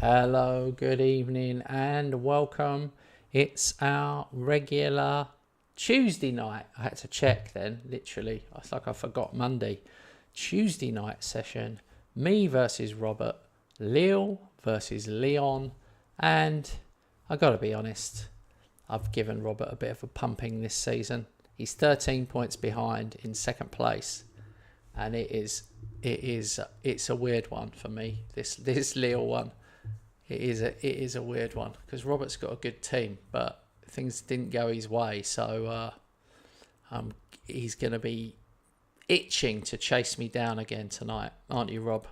Hello, good evening, and welcome. It's our regular Tuesday night. I had to check then, literally. It's like I forgot Monday. Tuesday night session. Me versus Robert, Lille versus Lyon, and I gotta be honest, I've given Robert a bit of a pumping this season. He's 13 points behind in second place, and it's a weird one for me. This Lille one. It is a weird one because Robert's got a good team, but things didn't go his way. So he's going to be itching to chase me down again tonight, aren't you, Rob?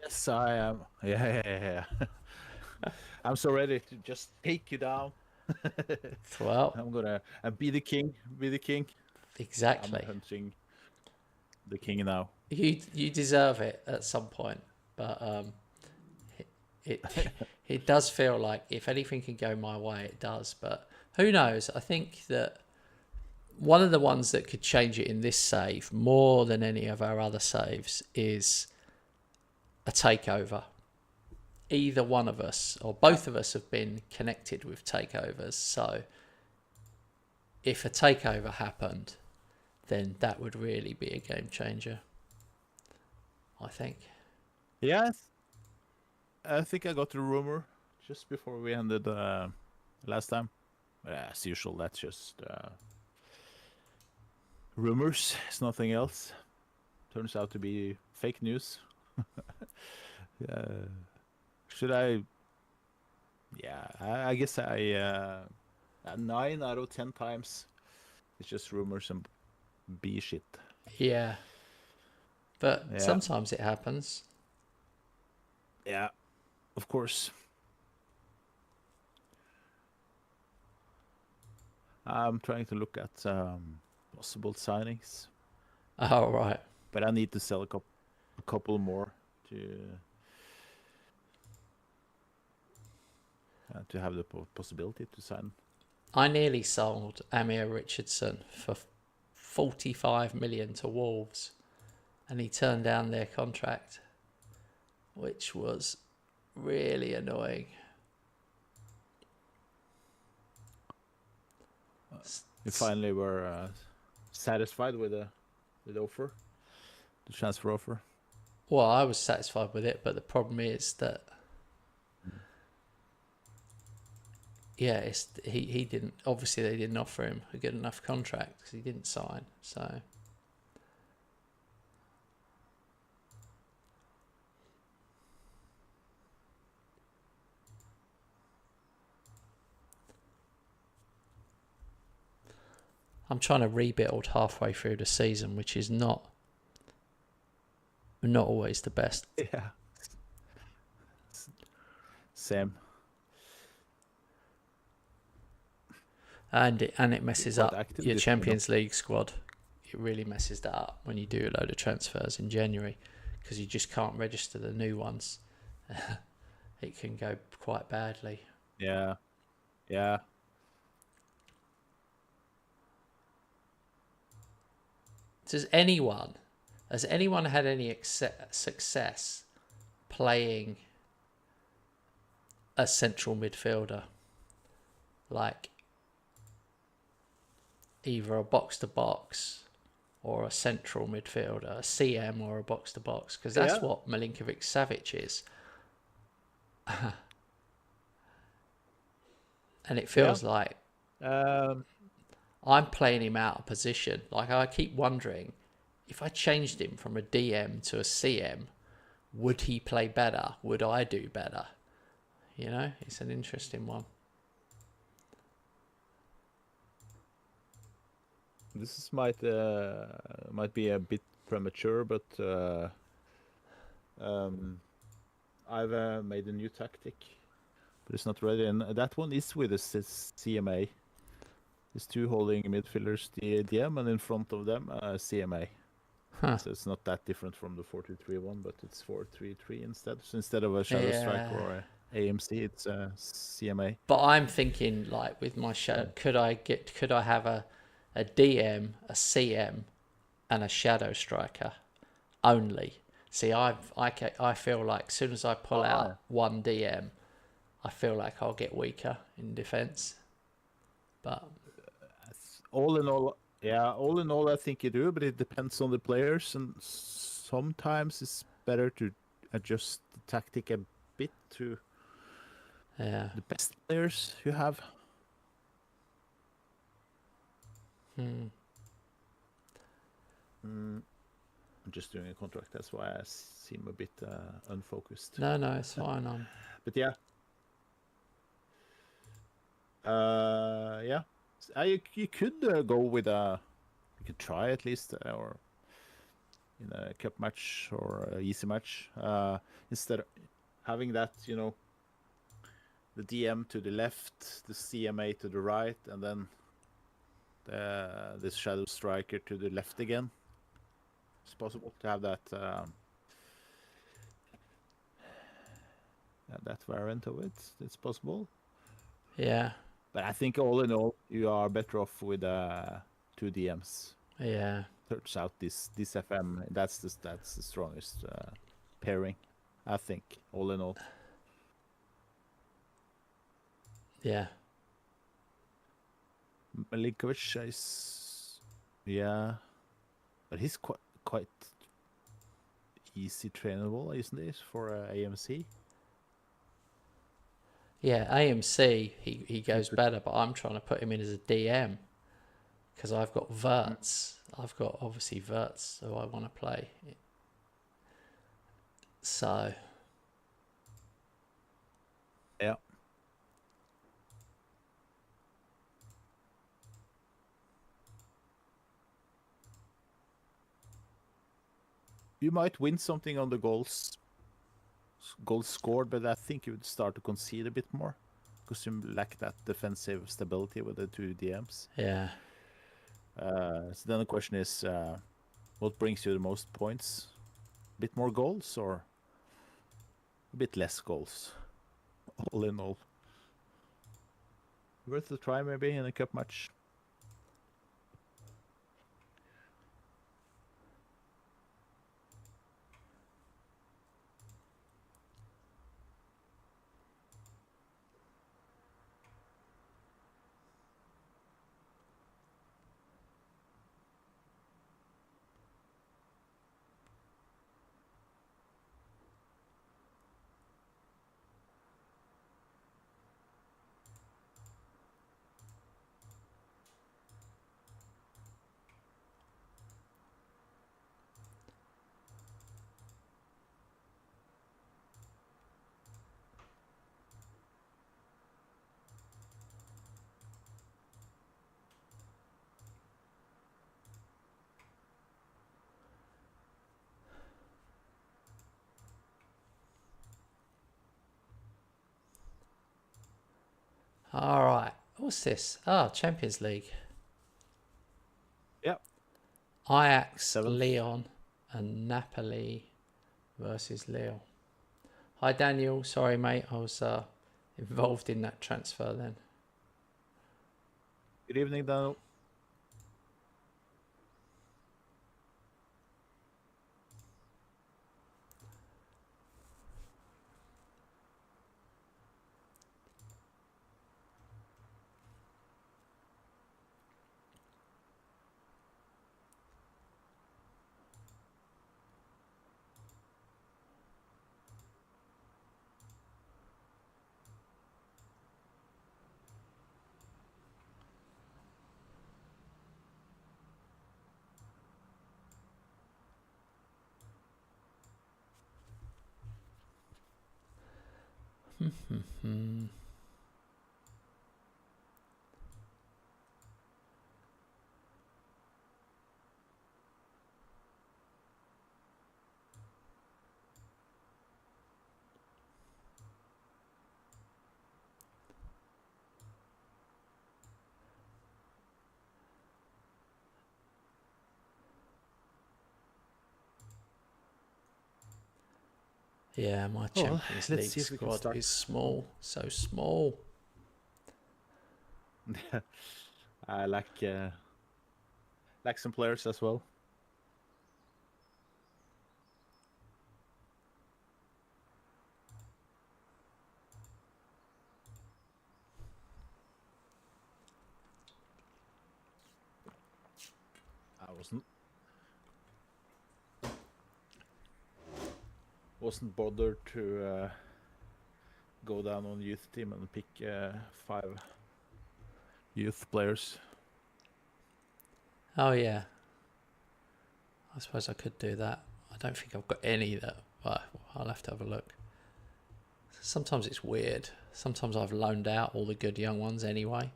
Yes, I am. Yeah. I'm so ready to just take you down. Well, I'm gonna be the king. Be the king. I'm exactly. hunting the king now. You deserve it at some point, but it it does feel like if anything can go my way, it does. But who knows? I think that one of the ones that could change it in this save more than any of our other saves is a takeover. Either one of us or Yeah. both of us have been connected with takeovers. So if a takeover happened, then that would really be a game changer, I think. Yes, I think I got the rumor just before we ended last time. As usual, that's just rumors. It's nothing else. Turns out to be fake news. uh, should I? Yeah, I guess I 9 out of 10 times it's just rumors and B shit. Yeah, but Yeah, sometimes it happens. yeah, of course. I'm trying to look at possible signings, Oh, right. but I need to sell a couple more to have the possibility to sign. I nearly sold Amir Richardson for 45 million to Wolves, and he turned down their contract, which was really annoying. We finally were satisfied with the offer, the transfer offer. Well, I was satisfied with it, but the problem is that he didn't. Obviously, they didn't offer him a good enough contract because he didn't sign. So I'm trying to rebuild halfway through the season, which is not always the best. Yeah, same. And it Been messes quite up active your this window. Champions League squad. It really messes that up when you do a load of transfers in January because you just can't register the new ones. It can go quite badly. Yeah, yeah. Has anyone had any success playing a central midfielder, like either a box to box or a central midfielder, a CM or a box to box? Because that's Yeah, what Milinkovic Savic is. And it yeah. feels like Um, I'm playing him out of position. Like I keep wondering if I changed him from a DM to a CM, would he play better? Would I do better? You know, it's an interesting one. might be a bit premature, but um, I've made a new tactic, but it's not ready. And that one is with a CMA. It's two holding midfielders, the DM, and in front of them, CMA. Huh. So it's not that different from the 4-2-3-1, but it's 4-3-3 instead. So instead of a shadow striker Yeah. or a AMC, it's a CMA. But I'm thinking like with my shadow, could I have a DM, a CM, and a shadow striker only? See, I feel like as soon as I pull Ah, out one DM, I feel like I'll get weaker in defense. But all in all, yeah, all in all, I think you do, but it depends on the players, and sometimes it's better to adjust the tactic a bit to yeah, the best players you have. hmm. I'm just doing a contract, that's why I seem a bit unfocused. No, it's fine. But yeah, yeah, you could go with you could try at least, or in a cup match or a easy match, instead of having that, the DM to the left, the CMA to the right, and then the Shadow Striker to the left again. It's possible to have that that variant of it. It's possible. Yeah, But I think all in all, you are better off with two DMs. yeah, Turns out this FM, that's the strongest pairing, I think. All in all, yeah, Milinkovic is, yeah, but he's quite easy trainable, isn't it, for AMC? yeah. AMC, he goes better, but I'm trying to put him in as a DM because I've got Verts. I've got obviously Verts, so I want to play. So Yeah. You might win something on the goals scored, but I think you would start to concede a bit more because you lack that defensive stability with the two DMs. yeah, So then the question is, what brings you the most points? A bit more goals or a bit less goals? All in all, worth a try maybe in a cup match. all right. What's this? Oh, Champions League. Yeah. Ajax, Seventh. Lyon, and Napoli versus Lille. Hi, Daniel. Sorry, mate. I was involved in that transfer then. Good evening, Daniel. Yeah, my Well, Champions let's League see if we can squad start. is small. So small. I like some players as well. wasn't bothered to go down on youth team and pick 5 youth players. Oh yeah. I suppose I could do that. I don't think I've got any that. Well, I'll have to have a look. Sometimes it's weird. Sometimes I've loaned out all the good young ones anyway.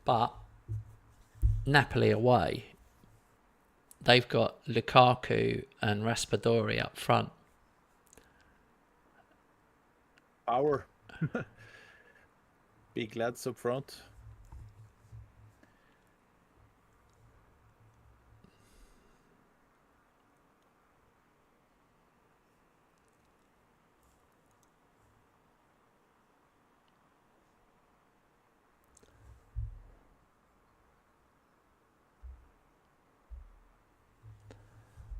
But Napoli away, they've got Lukaku and Raspadori up front. Power. Big lads up front.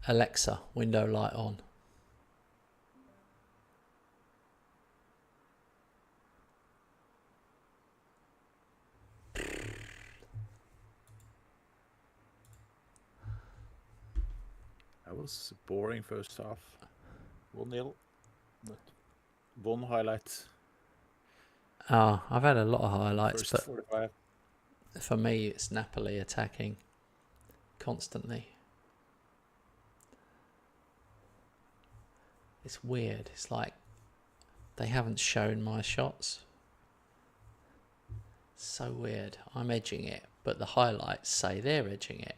Alexa, window light on. That was boring first half. 1-0. But one highlight. Oh, I've had a lot of highlights, First but 45. for me it's Napoli attacking constantly. It's weird. It's like they haven't shown my shots. So weird. I'm edging it, but the highlights say they're edging it.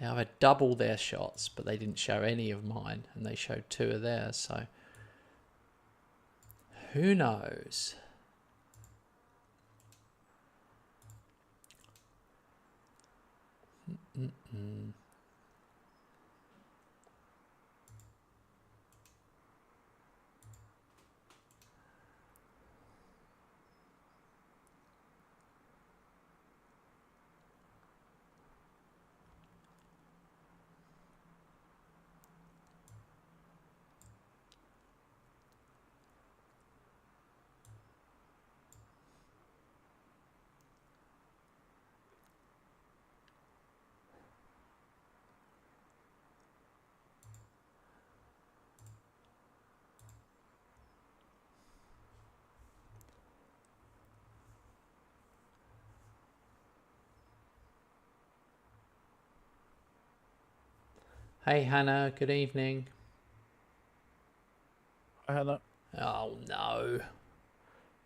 Yeah, I've had double their shots, but they didn't show any of mine, and they showed 2 of theirs, so who knows? Mm-mm. Hey Hannah, good evening. Hi, Hannah. Oh no.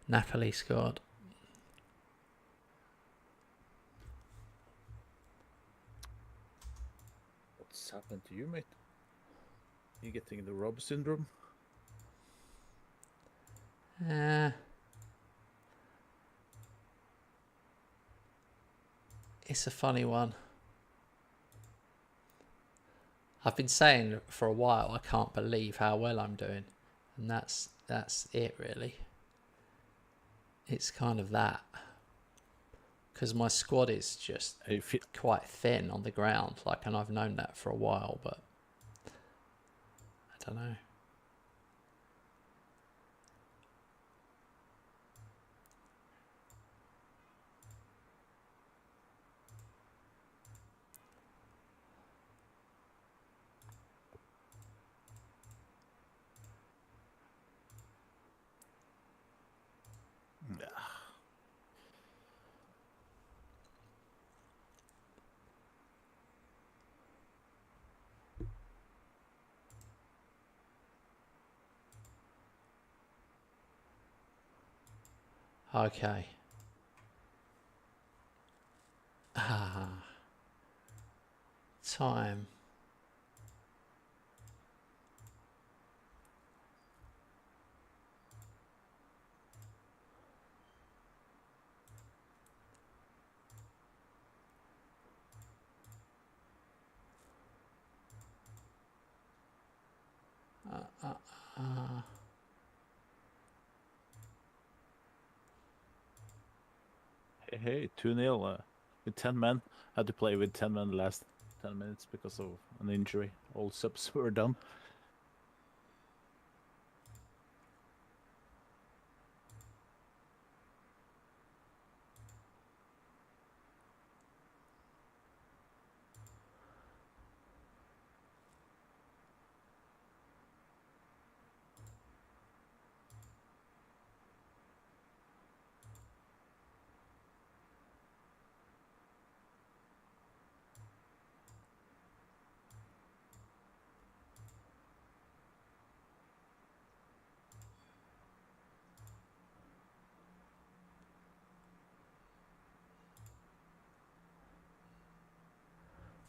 Napoli scored. What's happened to you, mate? You getting the Rob syndrome? It's a funny one. I've been saying for a while I can't believe how well I'm doing, and that's it really. It's kind of that, because my squad is just quite thin on the ground, like, and I've known that for a while, but I don't know. Okay. Time. Hey, 2-0 with 10 men. Had to play with 10 men the last 10 minutes because of an injury. All subs were done.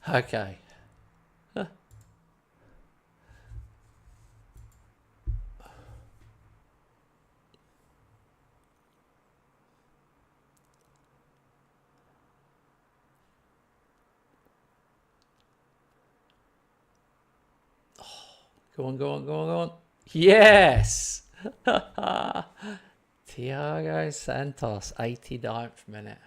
Okay. Go on, go on, go on, go on. Yes! Thiago Santos, 89th minute.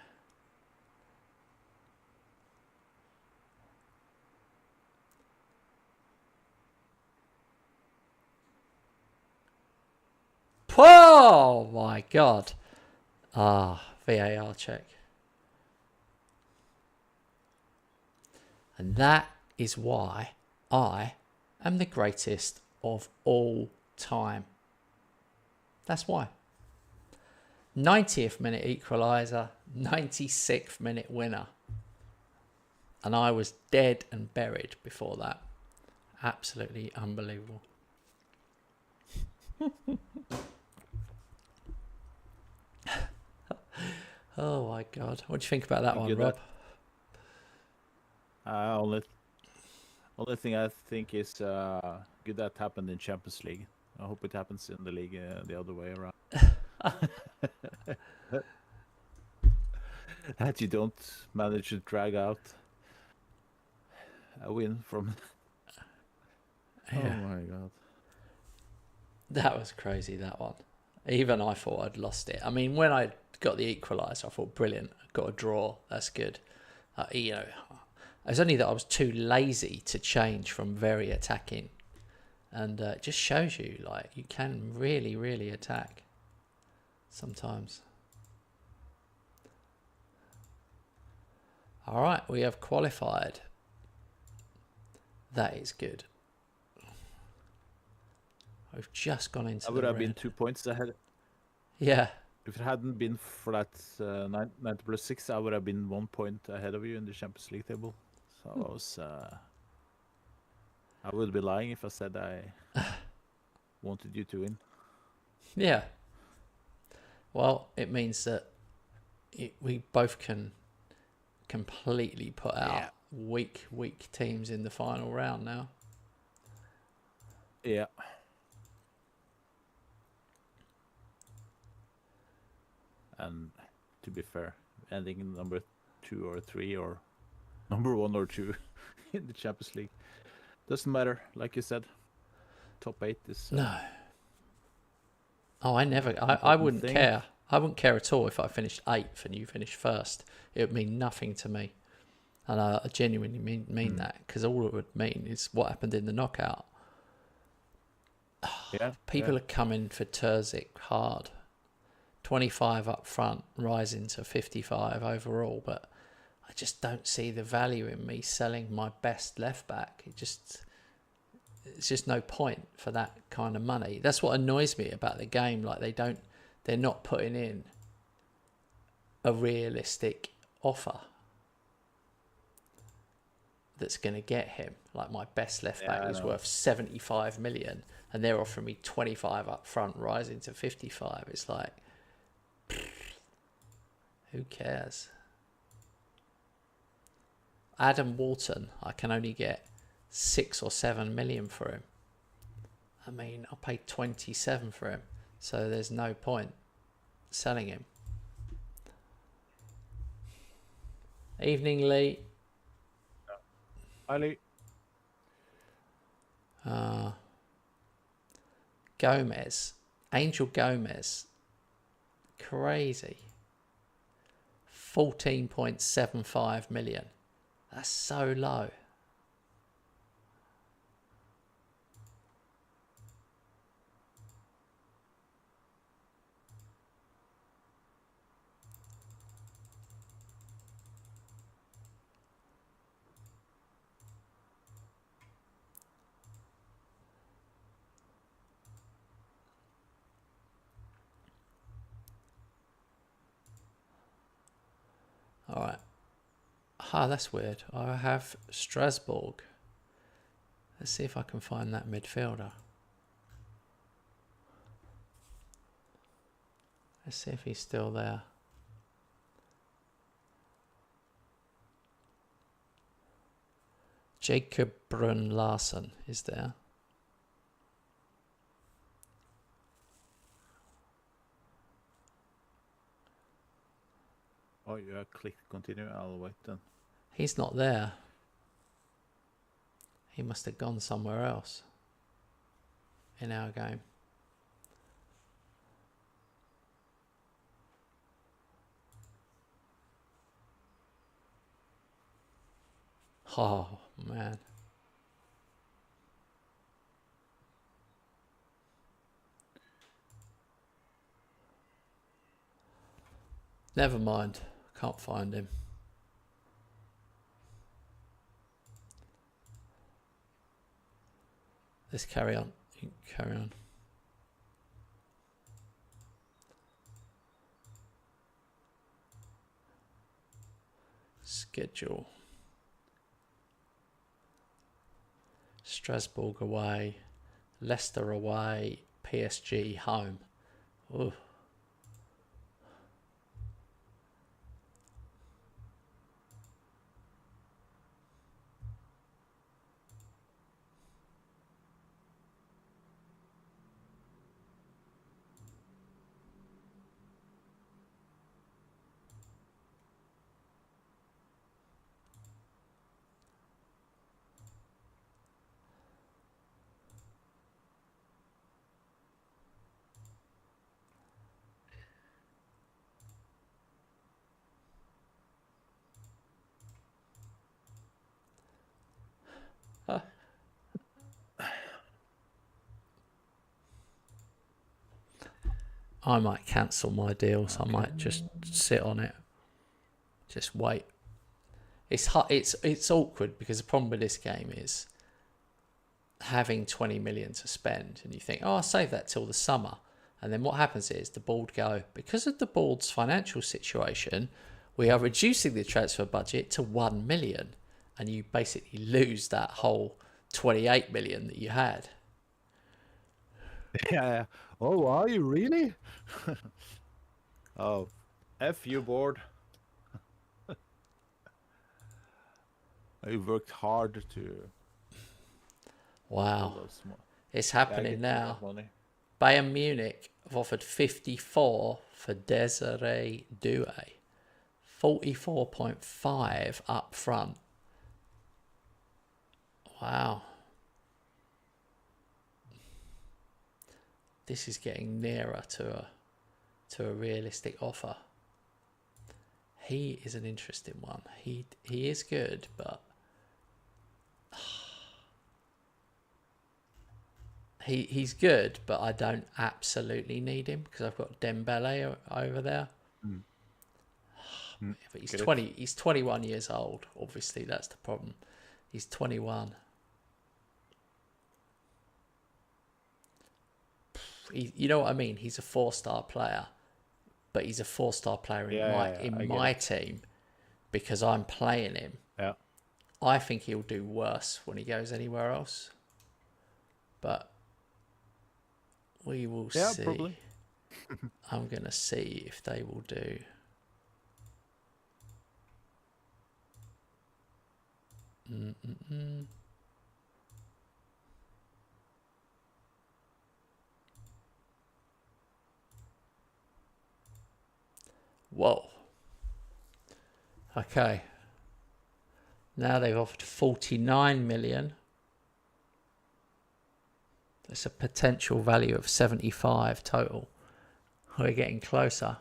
Oh my God. VAR check. And that is why I am the greatest of all time. That's why. 90th minute equaliser, 96th minute winner. And I was dead and buried before that. Absolutely unbelievable. Oh my God. What do you think about that one, Rob? Only thing I think is good that happened in Champions League. I hope it happens in the league the other way around. That you don't manage to drag out a win from. Yeah. Oh my God. That was crazy, that one. Even I thought I'd lost it. I mean, when I got the equaliser, I thought, brilliant, I got a draw. That's good. You know, it was only that I was too lazy to change from very attacking. And it just shows you, like, you can really, really attack sometimes. All right, we have qualified. That is good. We've just gone into I would the have red. been 2 points ahead. Yeah. If it hadn't been for that 90 plus 6, I would have been 1 point ahead of you in the Champions League table. So I would be lying if I said I wanted you to win. Yeah. Well, it means that we both can completely put out weak teams in the final round now. Yeah. And to be fair, ending number 2 or 3 or number 1 or 2 in the Champions League doesn't matter. Like you said, top 8 is no. Oh, I wouldn't care. I wouldn't care at all if I finished 8th and you finished 1st. It would mean nothing to me. And I genuinely mean that, because all it would mean is what happened in the knockout. People are coming for Terzic hard. 25 up front, rising to 55 overall, but I just don't see the value in me selling my best left back. It's just no point for that kind of money. That's what annoys me about the game. Like, they're not putting in a realistic offer that's going to get him. Like, my best left back is worth 75 million and they're offering me 25 up front, rising to 55. It's like, who cares? Adam Walton, I can only get 6 or 7 million for him. I mean, I paid 27 for him, so there's no point selling him. Evening, Lee. Hi, Lee. Gomez, Angel Gomez, crazy. 14.75 million. That's so low. All right. That's weird. I have Strasbourg. Let's see if I can find that midfielder. Let's see if he's still there. Jacob Brun Larsen is there. Oh, you clicked continue. I'll wait then. He's not there. He must have gone somewhere else in our game. Oh, man. Never mind. Can't find him. Let's carry on. You can carry on. Schedule. Strasbourg away. Leicester away. PSG home. Ooh. I might cancel my deals. Okay. I might just sit on it. Just wait. It's awkward because the problem with this game is having 20 million to spend, and you think, oh, I'll save that till the summer. And then what happens is the board go, because of the board's financial situation, we are reducing the transfer budget to 1 million. And you basically lose that whole 28 million that you had. Yeah. Oh, are you really? Oh, F you board. You worked hard to. Wow. It's happening now. Bayern Munich have offered 54 for Desiree Doué. 44.5 up front. Wow. This is getting nearer to a realistic offer. He is an interesting one. He is good, but he's good, but I don't absolutely need him because I've got Dembele over there. But he's 20. He's 21 years old. Obviously, that's the problem. He's 21. You know what I mean? He's a 4-star player, but he's a 4-star player in my team because I'm playing him. Yeah. I think he'll do worse when he goes anywhere else. But we will see. Probably. I'm going to see if they will do. Whoa. Okay. Now they've offered 49 million. There's a potential value of 75 total. We're getting closer.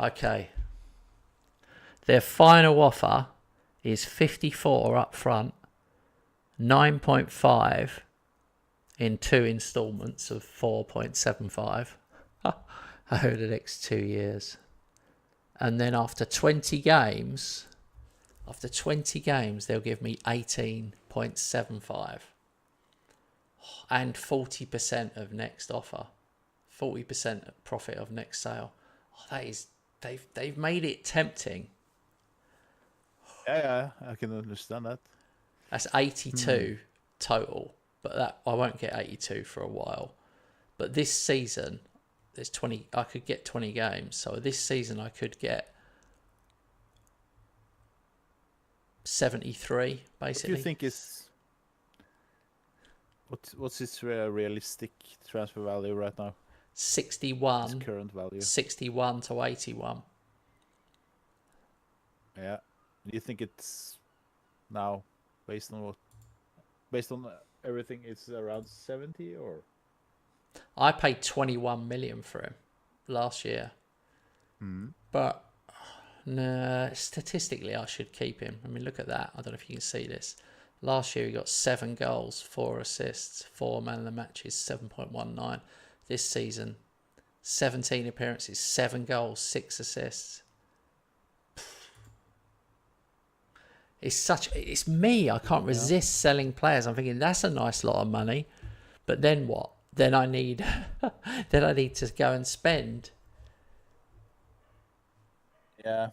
Okay. Their final offer is 54 up front, 9.5 in 2 installments of 4.75 over the next 2 years. And then after 20 games, they'll give me 18.75 and 40% of next offer, 40% profit of next sale. Oh, that is, they've made it tempting. Yeah, I can understand that. That's 82 total, but that I won't get 82 for a while. But this season, there's 20. I could get 20 games, so this season I could get 73 What do you basically. think is what's his realistic transfer value right now? His 61, current value. 61 to 81. Yeah. Do you think it's now based on everything, it's around 70 or? I paid 21 million for him last year, but no, statistically I should keep him. I mean, look at that. I don't know if you can see this. Last year he got 7 goals, 4 assists, 4 man of the matches, 7.19. This season, 17 appearances, 7 goals, 6 assists. It's me. I can't resist selling players. I'm thinking that's a nice lot of money, but then what? Then I need to go and spend. Yeah.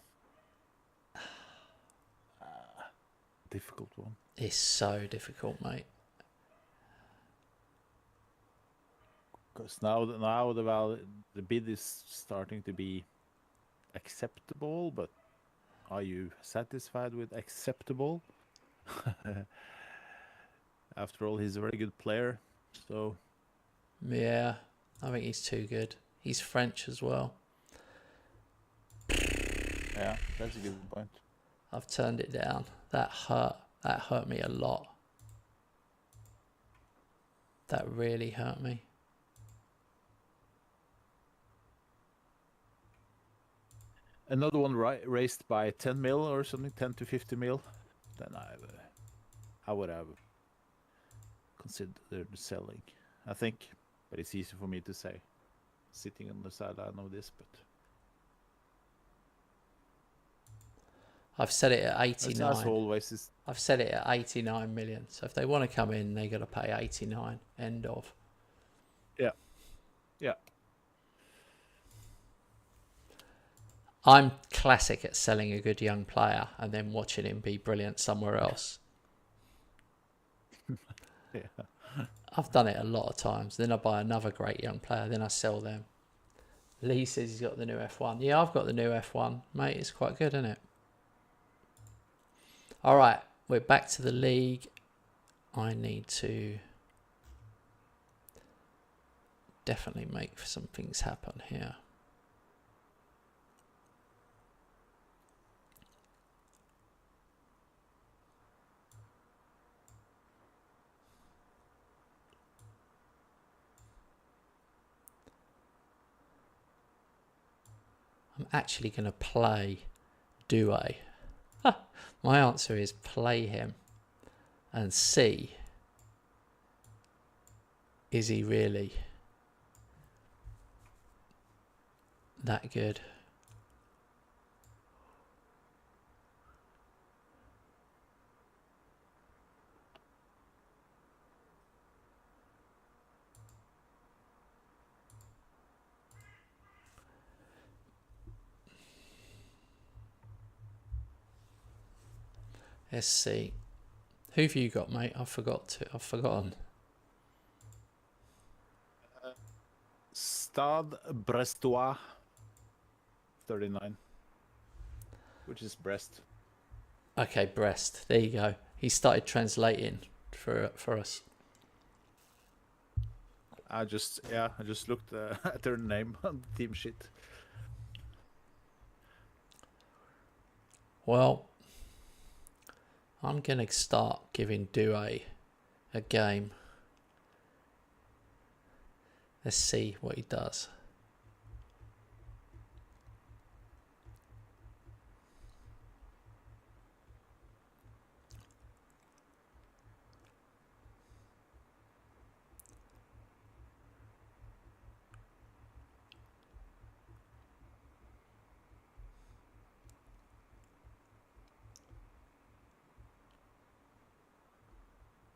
Difficult one. It's so difficult, mate. Because now the bid is starting to be acceptable, but are you satisfied with acceptable? After all, he's a very good player, so Yeah, I think he's too good. He's French as well. yeah, that's a good point. I've turned it down. That hurt me a lot. That really hurt me. Another one raised by 10 mil or something, 10 to 50 mil, then I would have considered selling, I think. But it's easy for me to say, sitting on the sideline of this. But I've set it at 89. as always, I've set it at 89 million. So if they want to come in, they got to pay 89. End of. yeah. I'm classic at selling a good young player and then watching him be brilliant somewhere else. Yeah. I've done it a lot of times. Then I buy another great young player, then I sell them. Lee says he's got the new F1. Yeah, I've got the new F1, mate. It's quite good, isn't it? All right, we're back to the league. I need to definitely make some things happen here. I'm actually going to play Douay. My answer is play him and see, is he really that good? Let's see. Who've you got, mate? I've forgotten. Stade Brestois 39, which is Brest. Okay, Brest. There you go. He started translating for us. I just looked at their name on the team sheet. Well, I'm going to start giving Douay a game. Let's see what he does.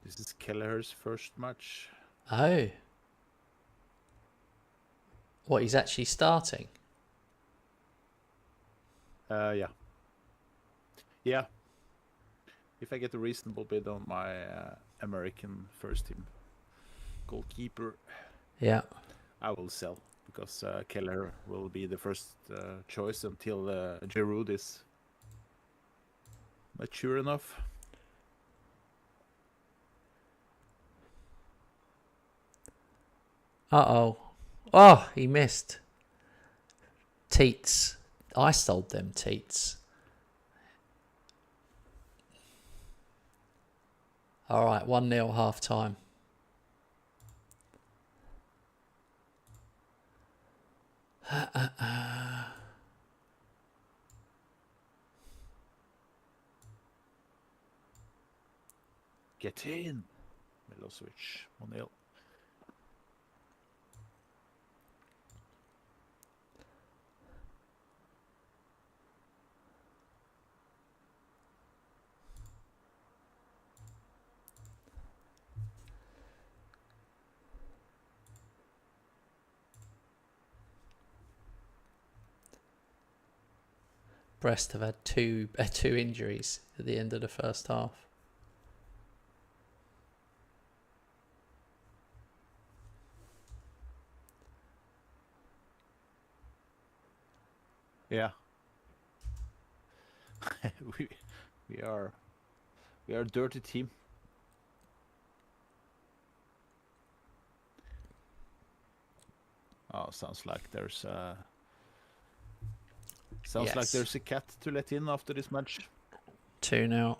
This is Kelleher's first match. Oh. What, he's actually starting? Yeah. if I get a reasonable bid on my American first team goalkeeper, Yeah. I will sell because Keller will be the first choice until Giroud is mature enough. Uh-oh. Oh, he missed. Teats. I sold them teats. All right, 1-0 half time. Get in, Milosevic, 1-0. Brest have had two injuries at the end of the first half. Yeah. we are a dirty team. Oh, sounds like there's a cat to let in after this match. 2-0.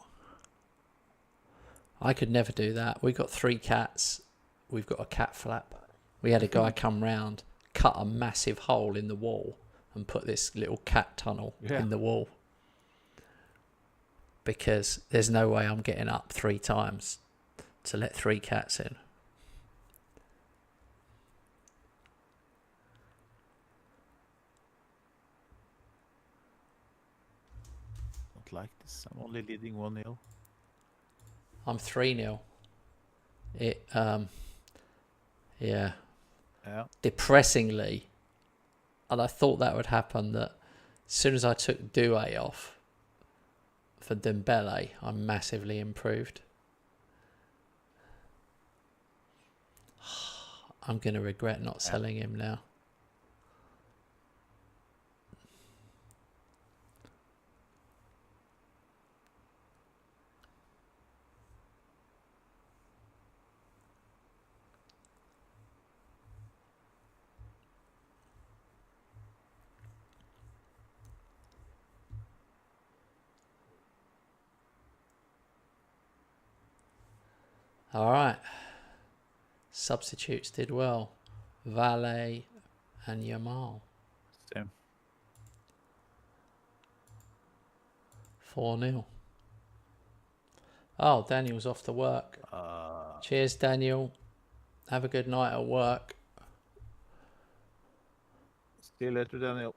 I could never do that. We got 3 cats. We've got a cat flap. We had a guy come round, cut a massive hole in the wall and put this little cat tunnel in the wall. Because there's no way I'm getting up 3 times to let 3 cats in. Don't like this. I'm only leading 1-0. I'm 3-0. Yeah. Depressingly, and I thought that would happen, that as soon as I took Doué off for Dembele, I'm massively improved. I'm going to regret not selling him now. All right. Substitutes did well. Valet and Yamal. Same. 4-0. Oh, Daniel's off to work. Cheers, Daniel. Have a good night at work. See you later, Daniel.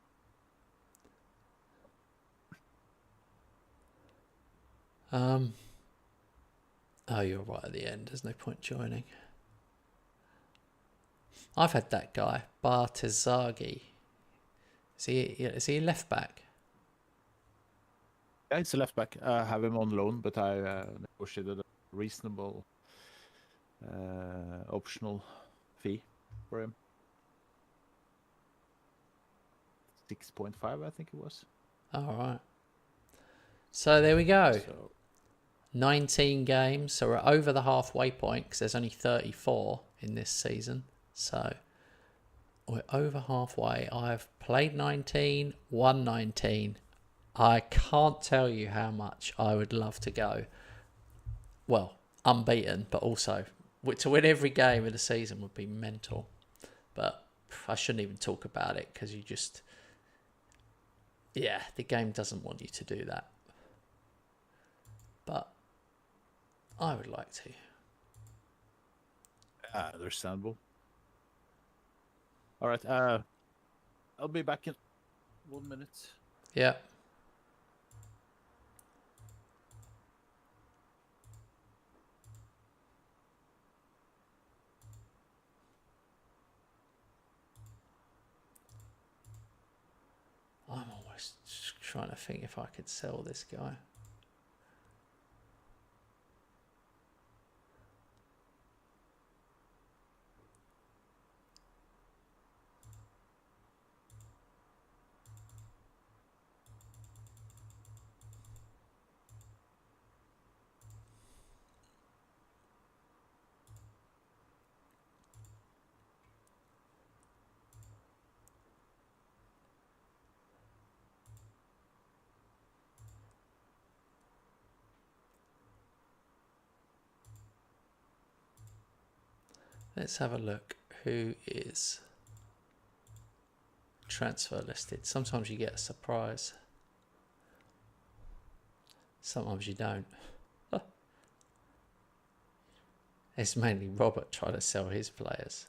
Oh, you're right at the end. There's no point joining. I've had that guy, Bartezagi. Is he a left back? Yeah, it's a left back. I have him on loan, but I negotiated a reasonable optional fee for him. 6.5, I think it was. All right. So there we go. So 19 games. So we're over the halfway point because there's only 34 in this season. So we're over halfway. I've played 19, won 19. I can't tell you how much I would love to go. Well, unbeaten, but also to win every game of the season would be mental. But I shouldn't even talk about it because you just... Yeah, the game doesn't want you to do that. But I would like to. Understandable. All right. I'll be back in 1 minute. Yeah. I'm always trying to think if I could sell this guy. Let's have a look. Who is transfer listed? Sometimes you get a surprise. Sometimes you don't. It's mainly Robert trying to sell his players.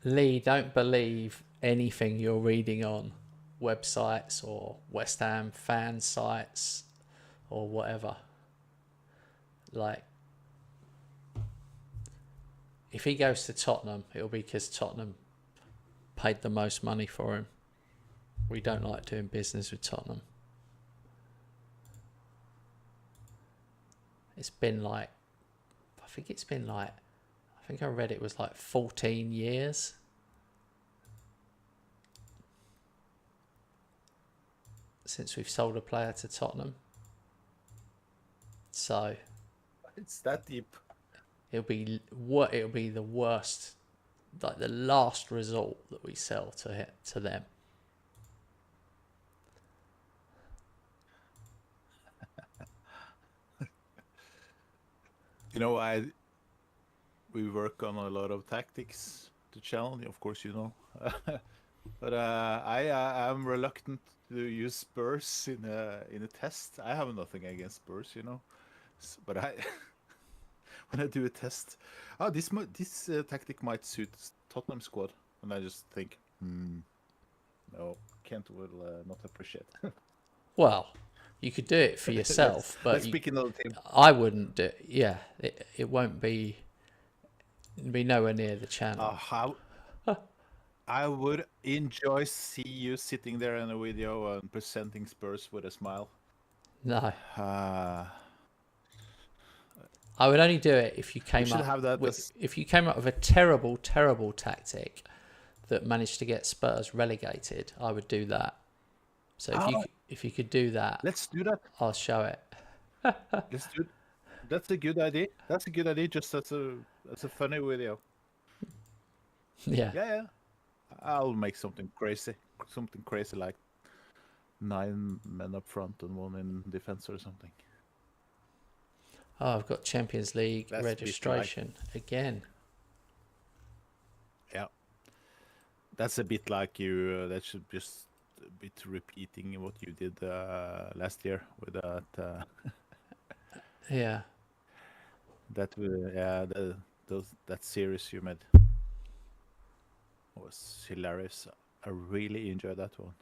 Lee, don't believe anything you're reading on websites or West Ham fan sites or whatever. Like, if he goes to Tottenham, it'll be because Tottenham paid the most money for him. We don't like doing business with Tottenham. It's been like, I think I read it was like 14 years. Since we've sold a player to Tottenham. So It's that deep. it'll be the worst, like the last resort that we sell to them. You know, we work on a lot of tactics to challenge, of course, you know. But I'm reluctant to use Spurs in a test. I have nothing against Spurs, you know. But when I do a test, this tactic might suit Tottenham squad, and I just think, no, Kent will not appreciate. Well, you could do it for yourself, but let's pick another team. I wouldn't do it. Yeah, it won't be nowhere near the channel. How I would enjoy see you sitting there in a video and presenting Spurs with a smile. No. I would only do it if you came up with a terrible, terrible tactic that managed to get Spurs relegated. I would do that. So if you could do that, let's do that. I'll show it. Let's do it. That's a good idea. That's a good idea. Just as a funny video. Yeah. Yeah. I'll make something crazy like 9 men up front and 1 in defense or something. Oh, I've got Champions League registration again. Yeah. That's a bit like you. That should just a bit repeating what you did last year with that. Yeah. That series you made was hilarious. I really enjoyed that one.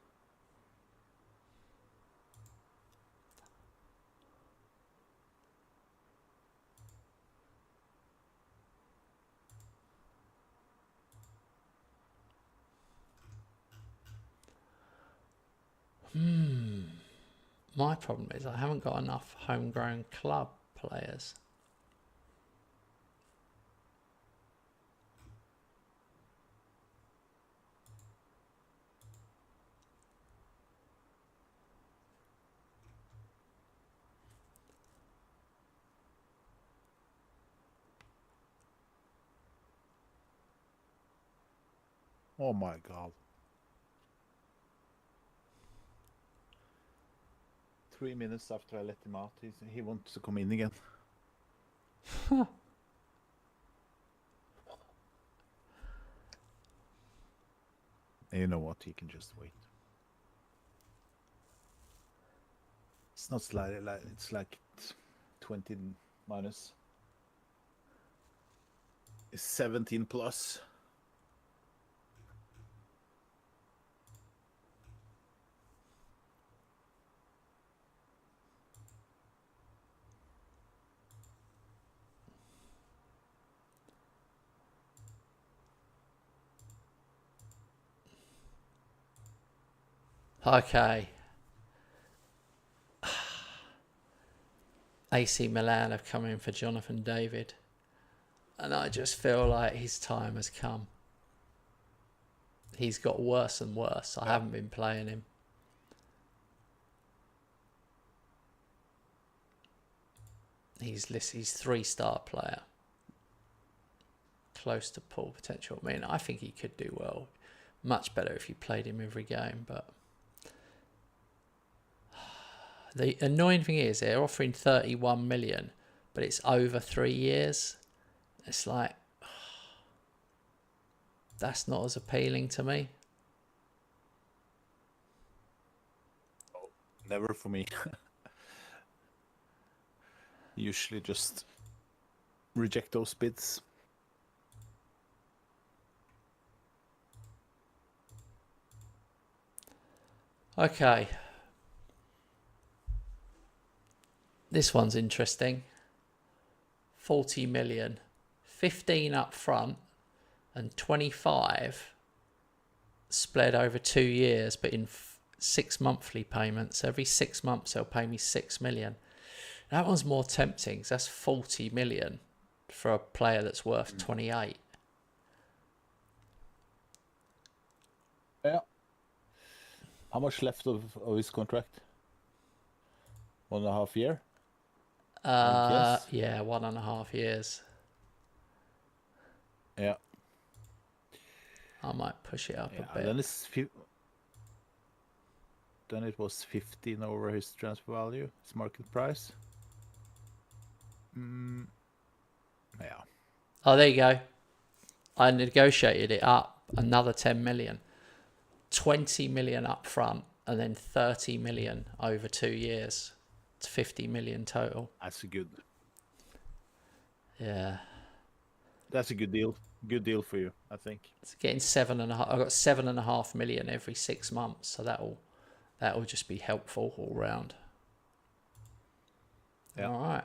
My problem is I haven't got enough homegrown club players. Oh my god. 3 minutes after I let him out, he wants to come in again. You know what? He can just wait. It's not slightly like it's like 20 minus. It's 17 plus. Okay. AC Milan have come in for Jonathan David. And I just feel like his time has come. He's got worse and worse. I haven't been playing him. He's 3-star player. Close to full potential. I mean, I think he could do well. Much better if you played him every game, but the annoying thing is they're offering 31 million, but it's over 3 years. It's like, that's not as appealing to me. Never for me. Usually just reject those bids. Okay. This one's interesting. 40 million. 15 up front and 25 spread over 2 years, but in 6 monthly payments. Every 6 months they'll pay me 6 million. That one's more tempting because that's 40 million for a player that's worth 28. Yeah. How much left of his contract? 1.5 year? Yeah, 1.5 years. Yeah. I might push it up a bit. Then it was 15 over his transfer value, his market price. Yeah. Oh, there you go. I negotiated it up another 10 million. 20 million up front and then 30 million over 2 years. It's 50 million total. That's a good. Yeah. That's a good deal. Good deal for you, I think. It's getting 7.5. I got 7.5 million every 6 months, so that'll just be helpful all round. Yeah. All right.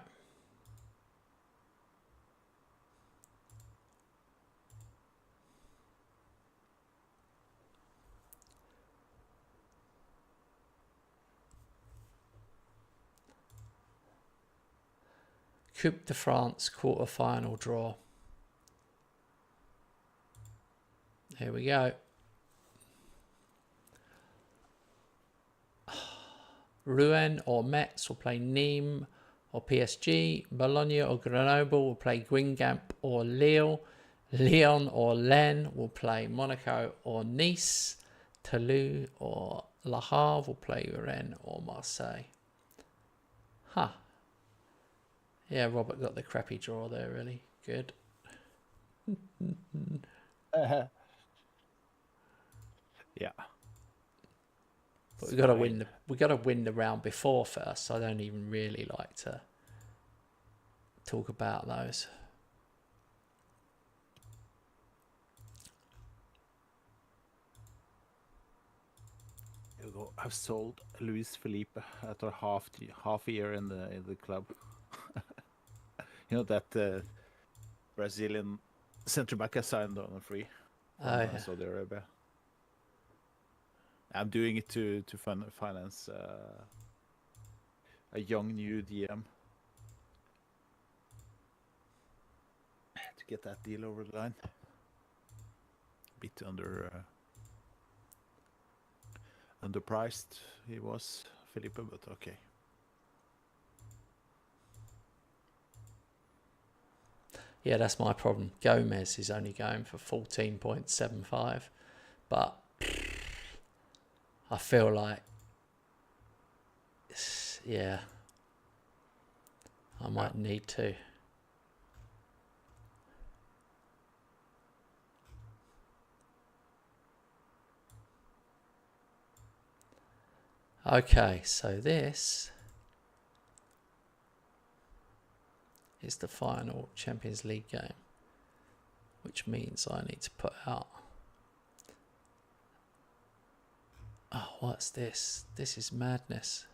Coupe de France quarter-final draw. Here we go. Rouen or Metz will play Nîmes or PSG. Bologna or Grenoble will play Guingamp or Lille. Lyon or Lens will play Monaco or Nice. Toulouse or Le Havre will play Rennes or Marseille. Huh. Yeah, Robert got the crappy draw there, really. Good. Yeah. But we got to win. We got to win the round before first. So I don't even really like to talk about those. I've sold Luis Felipe after half a year in the club. You know that Brazilian centre back I signed on a free from Saudi Arabia. I'm doing it to finance a young new DM to get that deal over the line. A bit underpriced he was, Felipe, but okay. Yeah, that's my problem. Gomez is only going for 14.75, but I feel like, yeah, I might need to. Okay, so this is the final Champions League game, which means I need to put out. Oh, what's this? This is madness.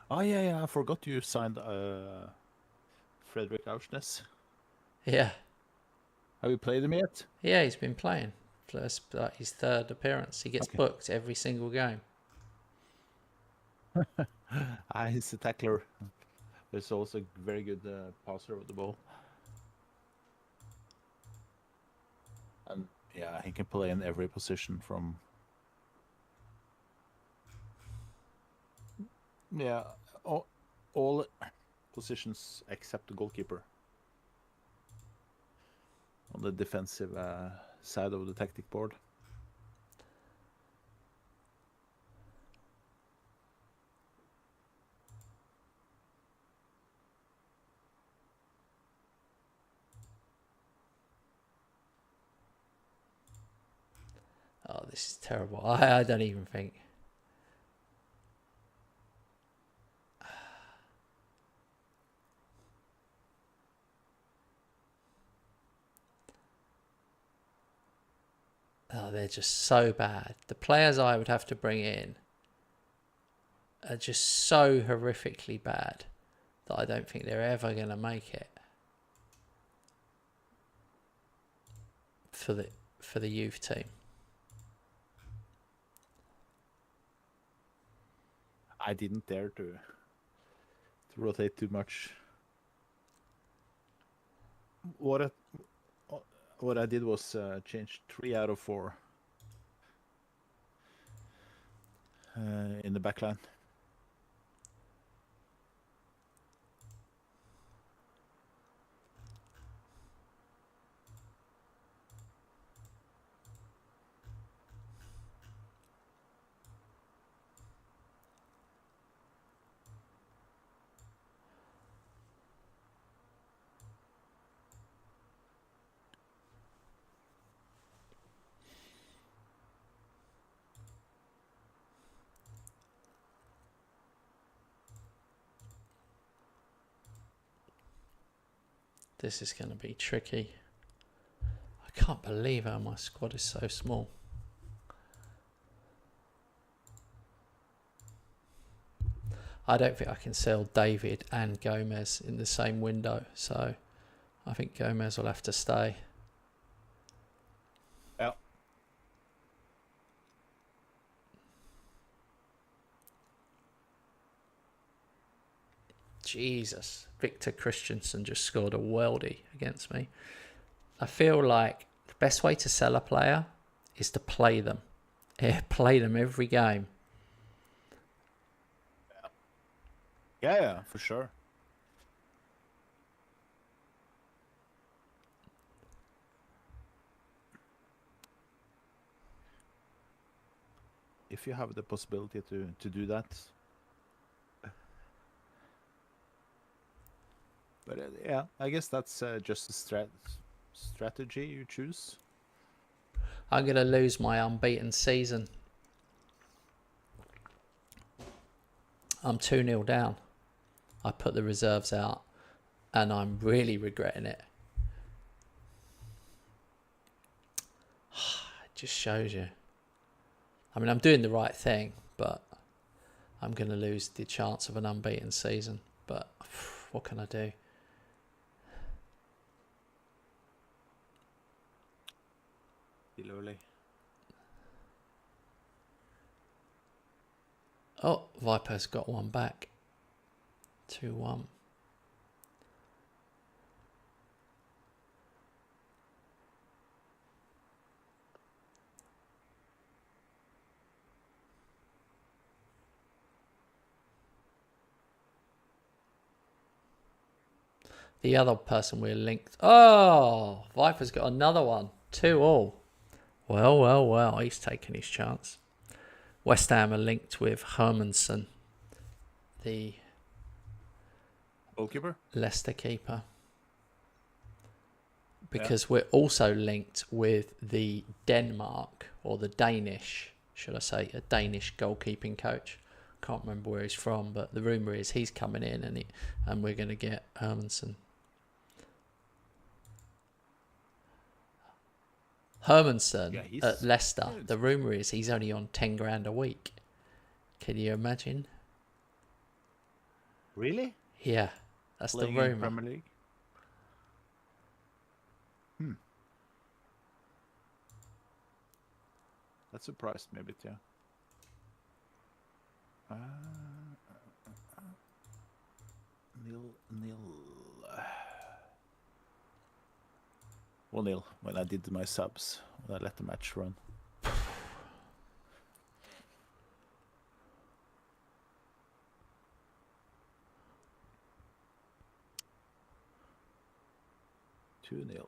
Oh yeah, I forgot you signed Fredrik Aursnes. Yeah, Have you played him yet? yeah, he's been playing. Plus, like, his third appearance. He gets Okay. booked every single game. He's a tackler. He's also a very good passer of the ball. And yeah, he can play in every position from. Yeah, all positions except the goalkeeper. On the defensive side of the tactic board. Oh, this is terrible. I don't even think. Oh, they're just so bad. The players I would have to bring in are just so horrifically bad that I don't think they're ever going to make it for the youth team. I didn't dare to rotate too much. What I did was change 3 out of 4 in the backline. This is going to be tricky. I can't believe how my squad is so small. I don't think I can sell David and Gomez in the same window, so I think Gomez will have to stay. Yeah. Jesus, Victor Christensen just scored a worldie against me. I feel like the best way to sell a player is to play them. Yeah, play them every game. Yeah, for sure. If you have the possibility to do that. But yeah, I guess that's just a strategy you choose. I'm going to lose my unbeaten season. I'm 2-0 down. I put the reserves out and I'm really regretting it. It just shows you. I mean, I'm doing the right thing, but I'm going to lose the chance of an unbeaten season. But what can I do? Still early. Oh, Viper's got one back. 2-1. The other person we're linked. Oh, Viper's got another one. 2-2. Well. He's taking his chance. West Ham are linked with Hermansen, the Goalkeeper? Leicester keeper. Because we're also linked with the Denmark, or the Danish, should I say, a Danish goalkeeping coach. Can't remember where he's from, but the rumour is he's coming in and we're going to get Hermansen. Hermansen at Leicester, the rumour is he's only on 10 grand a week. Can you imagine? Really? Yeah, that's Playing the in rumour. Premier League? That surprised me a bit, yeah. Nil. 1-0 when I did my subs. When I let the match run. Two 0.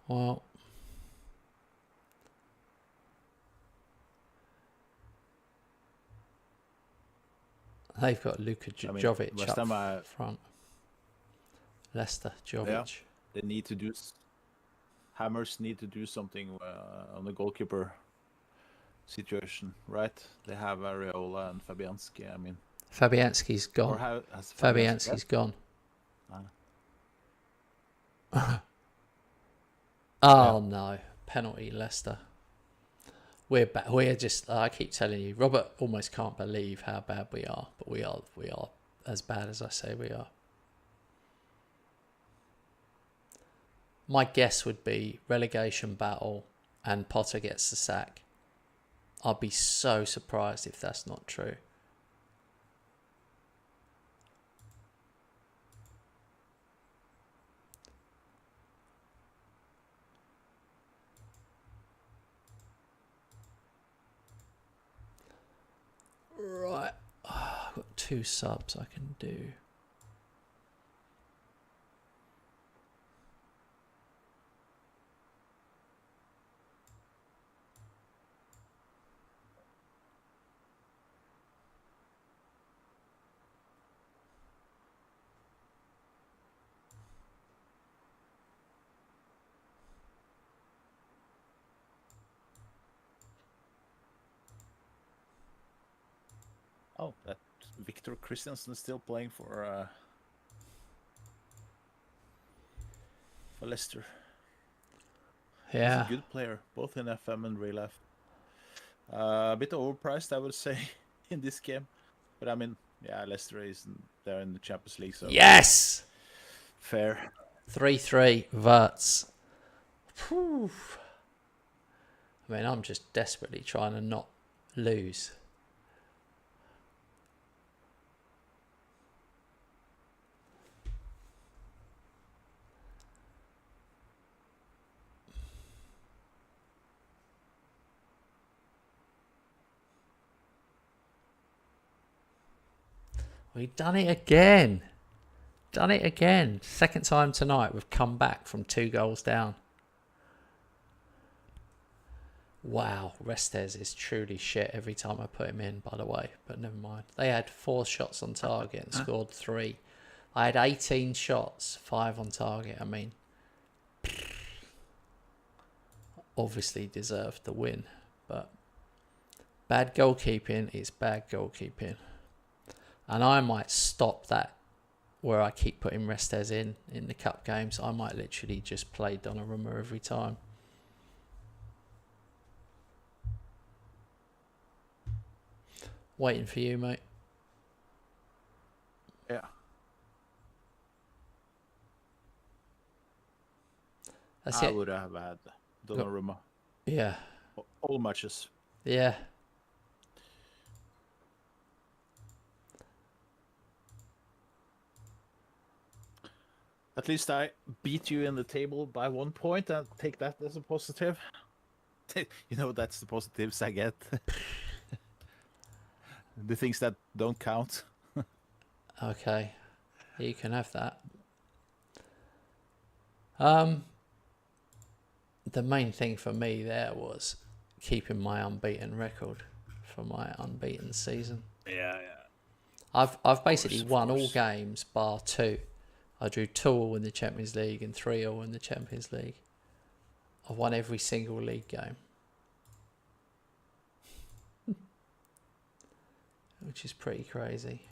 Well, they've got Luka Jovic West up Ham, front. Leicester, Jovic. Yeah, they need to do. Hammers need to do something on the goalkeeper situation, right? They have Areola and Fabianski. I mean, Fabianski's or gone. has Fabianski's gone. Ah. Oh no, penalty Leicester. We're back. We're just. I keep telling you, Robert almost can't believe how bad we are, but we are as bad as I say we are. My guess would be relegation battle and Potter gets the sack. I'd be so surprised if that's not true. Right. I've got 2 subs I can do. Oh, that Victor Christiansen is still playing for Leicester. Yeah. He's a good player, both in FM and real life. A bit overpriced, I would say, in this game. But I mean, yeah, Leicester is there in the Champions League, so Yes! fair. 3-3, Verts. Whew. I mean, I'm just desperately trying to not lose. We've done it again. Done it again. Second time tonight we've come back from 2 goals down. Wow, Restes is truly shit every time I put him in, by the way. But never mind. They had 4 shots on target and scored 3. I had 18 shots, 5 on target. I mean, obviously deserved the win. But bad goalkeeping is bad goalkeeping. And I might stop that where I keep putting Restes in the cup games. I might literally just play Donnarumma every time. Waiting for you, mate. Yeah. That's I it. would have had Donnarumma. Yeah. All matches. Yeah. At least I beat you in the table by 1 point and take that as a positive. You know, that's the positives I get. The things that don't count. Okay. You can have that. The main thing for me there was keeping my unbeaten record for my unbeaten season. Yeah. I've basically of won course. all games bar 2. I drew 2-2 in the Champions League and 3-3 in the Champions League. I've won every single league game. which is pretty crazy.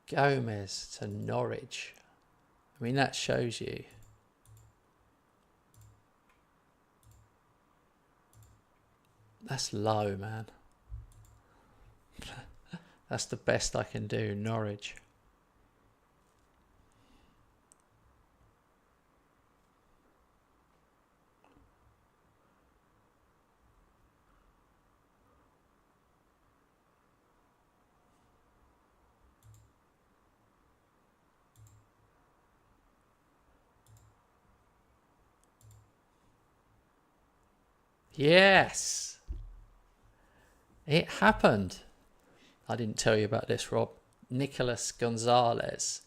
Gomez to Norwich. I mean, that shows you. That's low, man. That's the best I can do, Norwich. Yes, it happened. I didn't tell you about this, Rob. Nicolas Gonzalez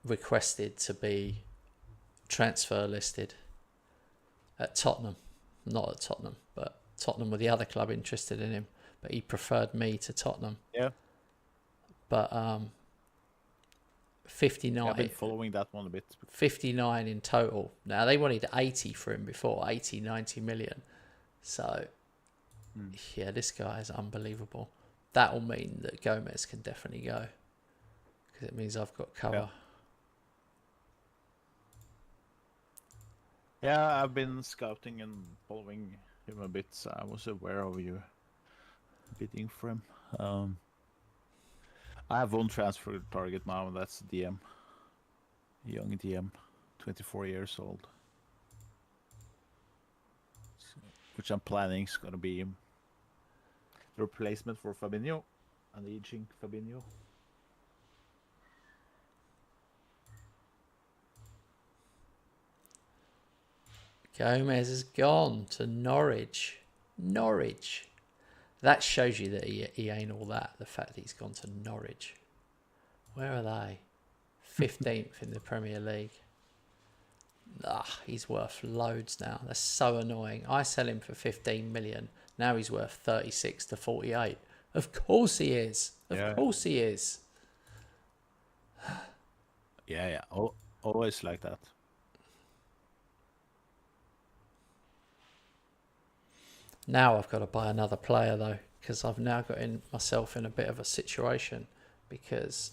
requested to be transfer listed at Tottenham. Not at Tottenham, but Tottenham were the other club interested in him. But he preferred me to Tottenham. Yeah. But 59. Yeah, I've been following that one a bit. 59 in total. Now, they wanted 80 for him before, 80, 90 million. So, yeah, this guy is unbelievable. That will mean that Gomez can definitely go, because it means I've got cover. Yeah, I've been scouting and following him a bit, so I was aware of you bidding for him. I have one transfer target now, and that's DM. Young DM, 24 years old. So, which I'm planning is going to be the replacement for Fabinho, an aging Fabinho. Gomez has gone to Norwich. Norwich. That shows you that he ain't all that, the fact that he's gone to Norwich. Where are they? 15th in the Premier League. He's worth loads now. That's so annoying. I sell him for 15 million. Now he's worth 36 to 48. Of course he is. Of course he is. Yeah. Always like that. Now I've got to buy another player though, because I've now got myself in a bit of a situation, because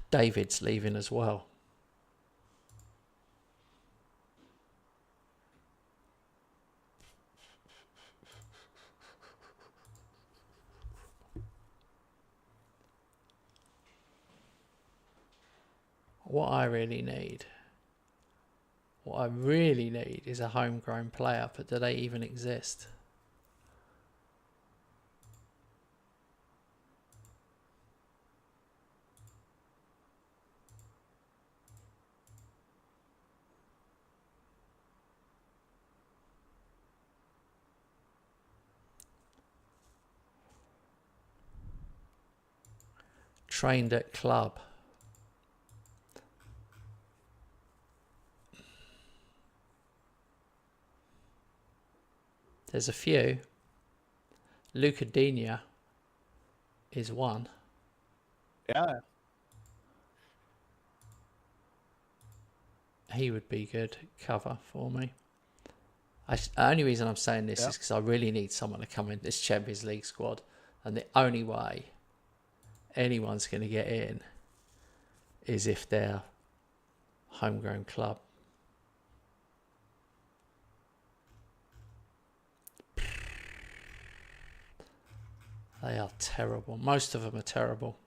David's leaving as well. What I really need is a homegrown player, but do they even exist? Trained at club. There's a few. Luca Digne is one. Yeah. He would be good cover for me. The only reason I'm saying this is because I really need someone to come in this Champions League squad. And the only way anyone's going to get in is if they're homegrown club. They are terrible. Most of them are terrible.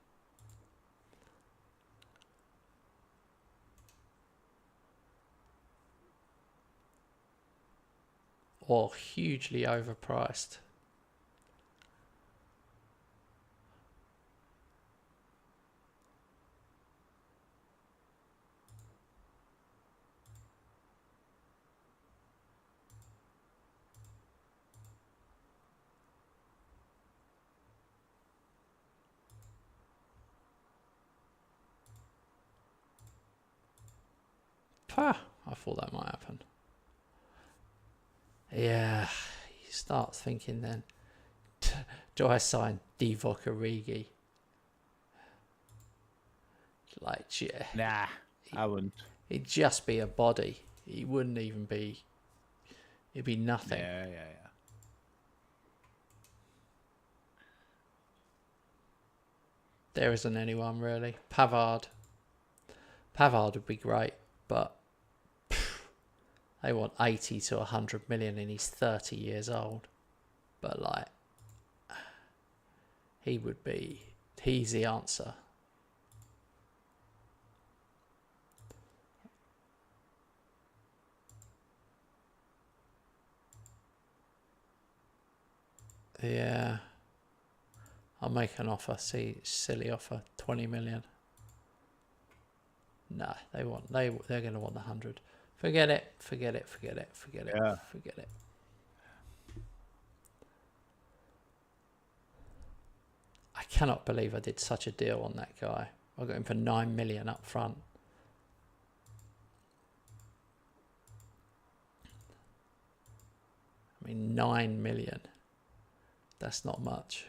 Or hugely overpriced. Ha! I thought that might happen. Yeah, you start thinking then, do I sign Divock Origi? Like, yeah. Nah, I wouldn't. It'd just be a body. He wouldn't even be. It'd be nothing. Yeah. There isn't anyone really. Pavard would be great, but they want 80 to 100 million and he's 30 years old. But like, he's the answer. Yeah. I'll make an offer. Silly offer. 20 million. Nah, they're going to want 100. Forget it. Yeah. Forget it. I cannot believe I did such a deal on that guy. I got him for 9 million up front. I mean, 9 million. That's not much.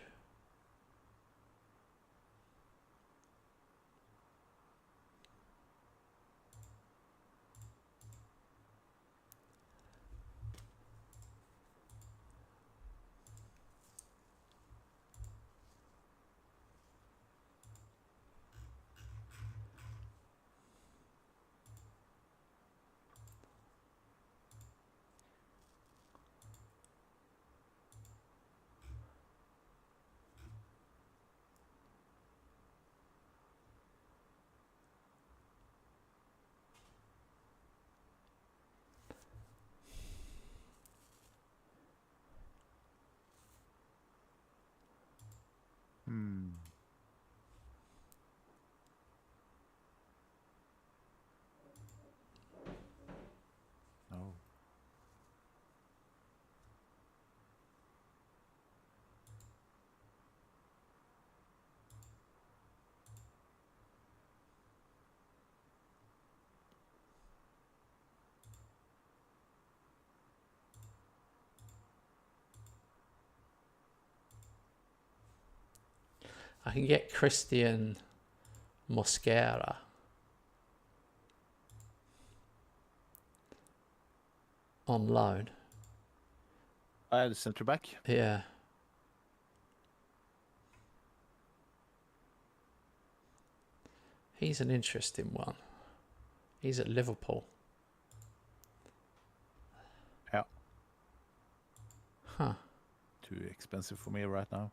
No. I can get Christian Mosquera. On loan. I had a centre back. Yeah. He's an interesting one. He's at Liverpool. Yeah. Huh. Too expensive for me right now.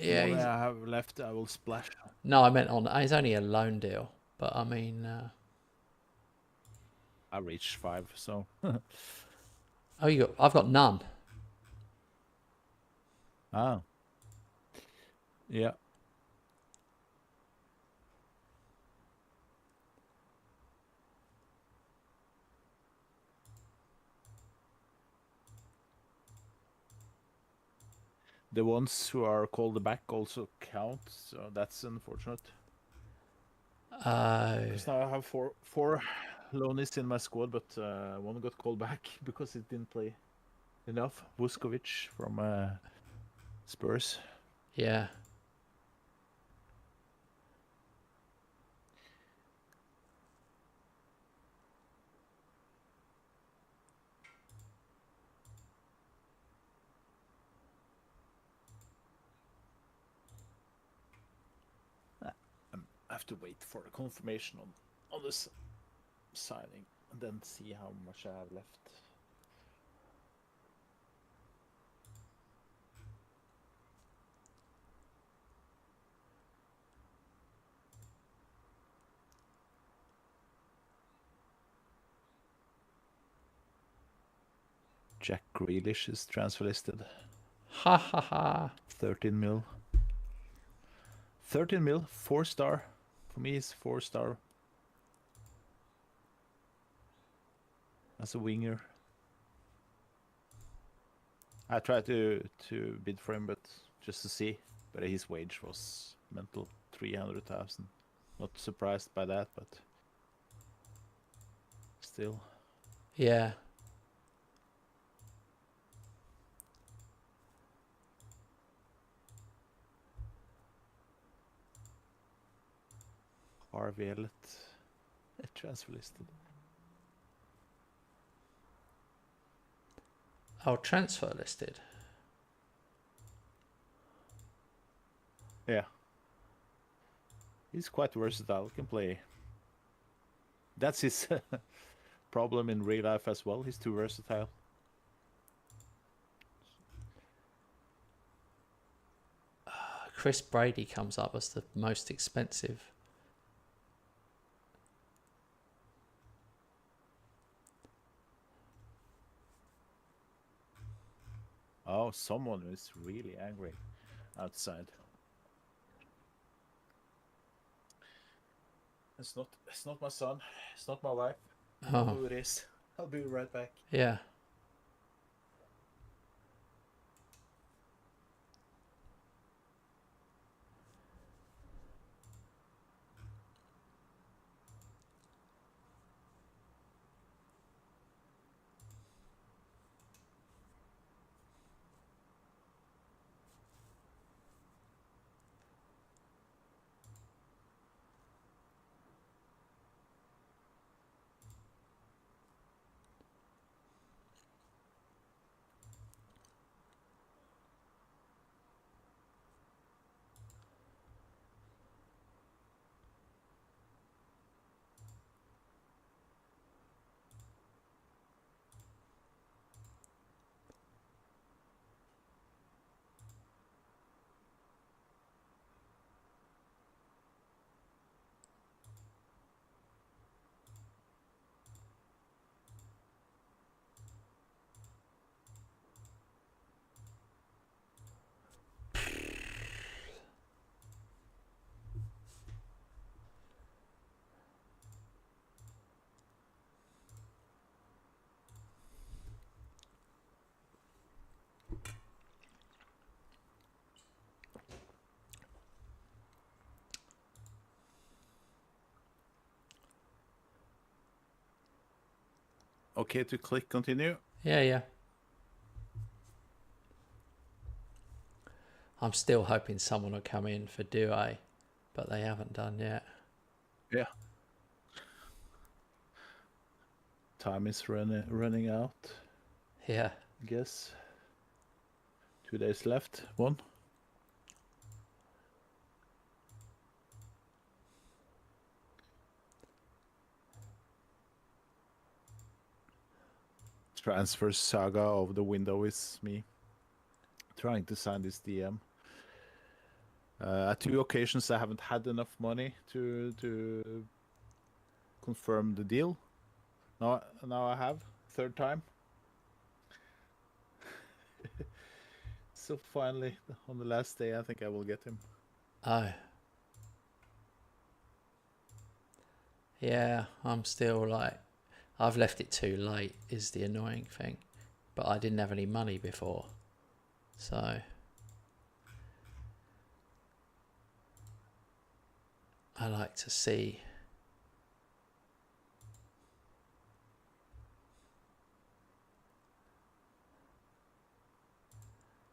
Yeah. What I have left, I will splash. No, I meant on. It's only a loan deal, but I mean. I reached 5, so. Oh, I've got none. Ah. Yeah. The ones who are called back also count, so that's unfortunate. Because now I have four loanies in my squad, but one got called back because it didn't play enough. Vuskovic from Spurs. Yeah. I have to wait for the confirmation on this signing and then see how much I have left. Jack Grealish is transfer listed. Ha ha ha. 13 mil. 13 mil, 4-star. For me, it's 4-star. As a winger. I tried to bid for him, but just to see. But his wage was mental, 300,000. Not surprised by that, but still. Yeah. Harvey Elliott transfer listed. Oh, transfer listed. Yeah. He's quite versatile. Can play. That's his problem in real life as well. He's too versatile. Chris Brady comes up as the most expensive. Oh, someone is really angry outside. It's not my son. It's not my wife. I know who it is. I'll be right back. Yeah. Okay, to click continue. Yeah. I'm still hoping someone will come in for Douay, but they haven't done yet. Yeah. Time is running out. Yeah. I guess. 2 days left. One. Transfer saga of the window is me trying to sign this DM. At 2 occasions, I haven't had enough money to confirm the deal. Now I have. Third time. So finally, on the last day, I think I will get him. Oh. Yeah, I'm still like, I've left it too late is the annoying thing. But I didn't have any money before. So I like to see.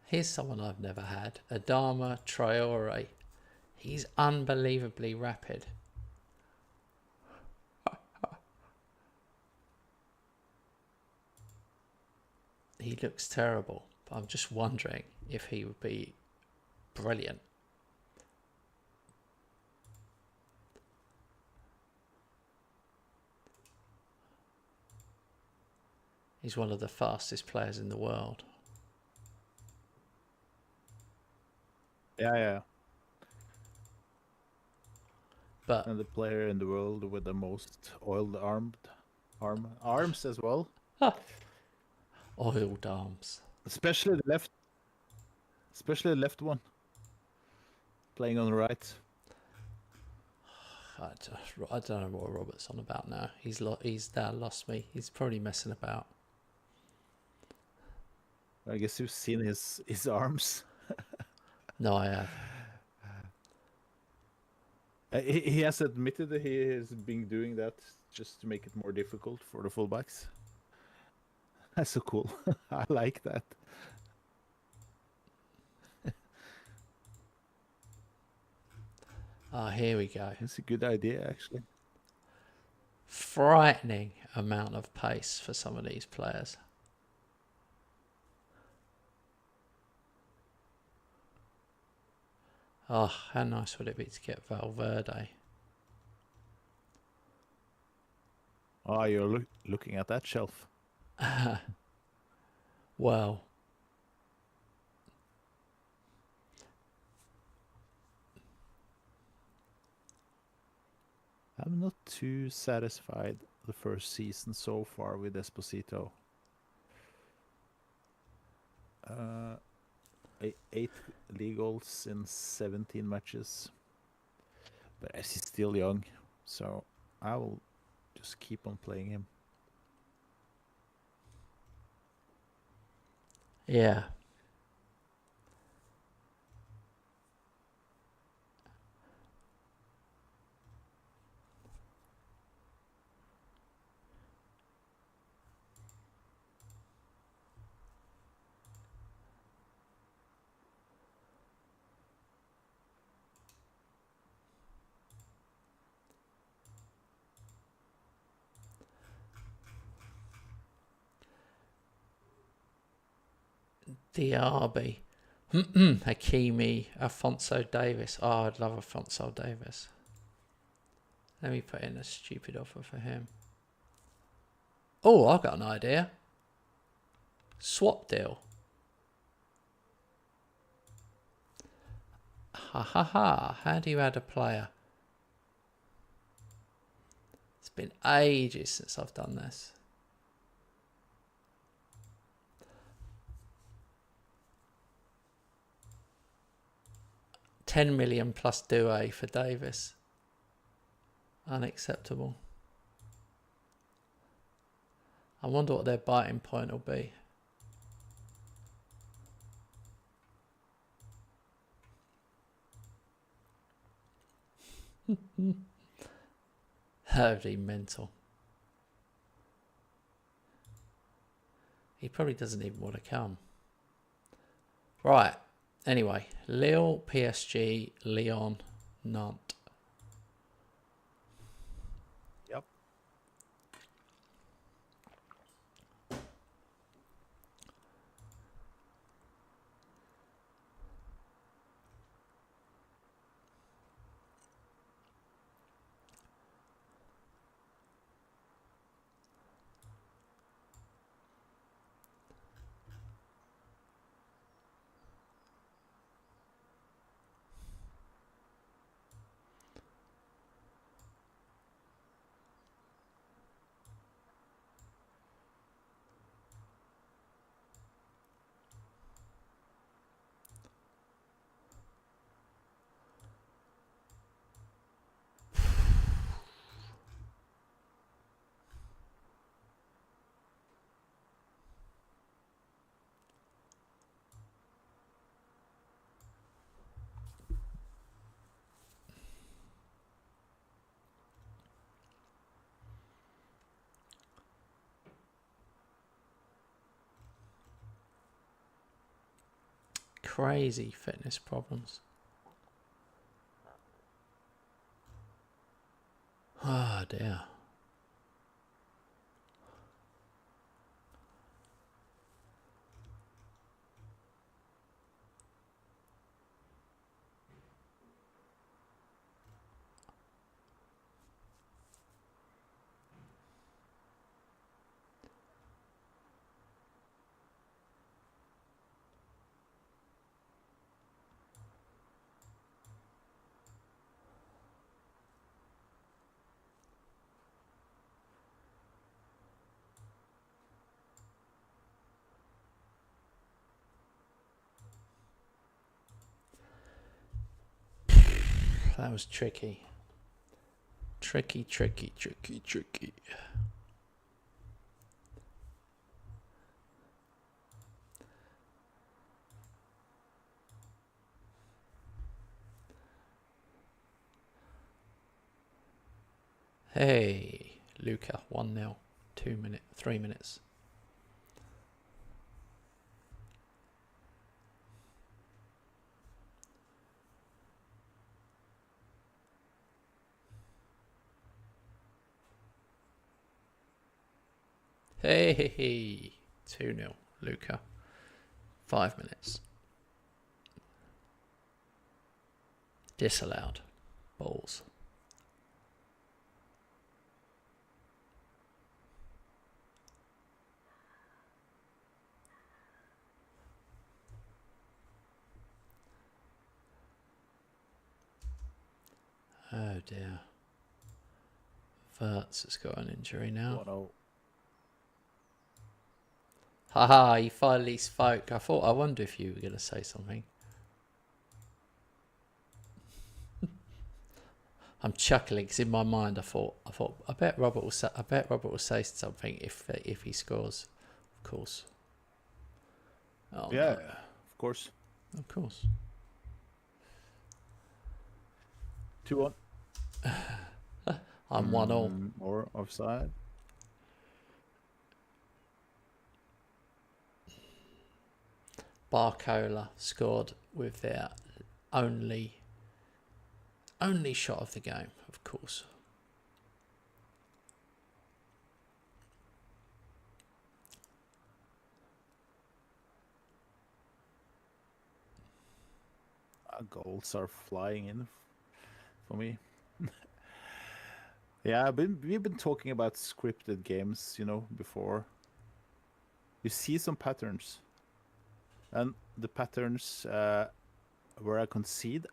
Here's someone I've never had. Adama Traore. He's unbelievably rapid. He looks terrible. But I'm just wondering if he would be brilliant. He's one of the fastest players in the world. Yeah. But And the player in the world with the most oiled arms as well. Oiled arms. Especially the left one. Playing on the right. I don't know what Robert's on about now. He's now lost me. He's probably messing about. I guess you've seen his arms. No, I have. He has admitted that he has been doing that just to make it more difficult for the fullbacks. That's so cool. I like that. Here we go. It's a good idea, actually. Frightening amount of pace for some of these players. Oh, how nice would it be to get Valverde? Oh, you're looking at that shelf. Well, I'm not too satisfied the first season so far with Esposito. 8 league goals in 17 matches. But as he's still young, so I will just keep on playing him. yeah. Diaby. Hakimi, Alphonso Davis. Oh, I'd love Alphonso Davis. Let me put in a stupid offer for him. Oh, I've got an idea. Swap deal. Ha ha ha. How do you add a player? It's been ages since I've done this. $10 million plus Douay for Davis. Unacceptable. I wonder what their biting point will be. Totally mental. He probably doesn't even want to come. Right. Anyway, Lille, PSG, Lyon, Nantes. Yep. Crazy fitness problems. Oh dear. That was tricky. Tricky. Hey, Luca 1-0. 3 minutes. Hey, 2-0, Luca. 5 minutes. Disallowed. Balls. Oh dear. Verts has got an injury now. 1-0. Haha, you finally spoke. I wonder if you were going to say something. I'm chuckling because in my mind I thought I bet Robert will say something if he scores, of course. Oh, Yeah, no. of course. Of course. 2-1. I'm 1-0. Or offside. Barcola scored with their only shot of the game, of course. Goals are flying in for me. Yeah, we've been talking about scripted games, before. You see some patterns. And the patterns where I concede,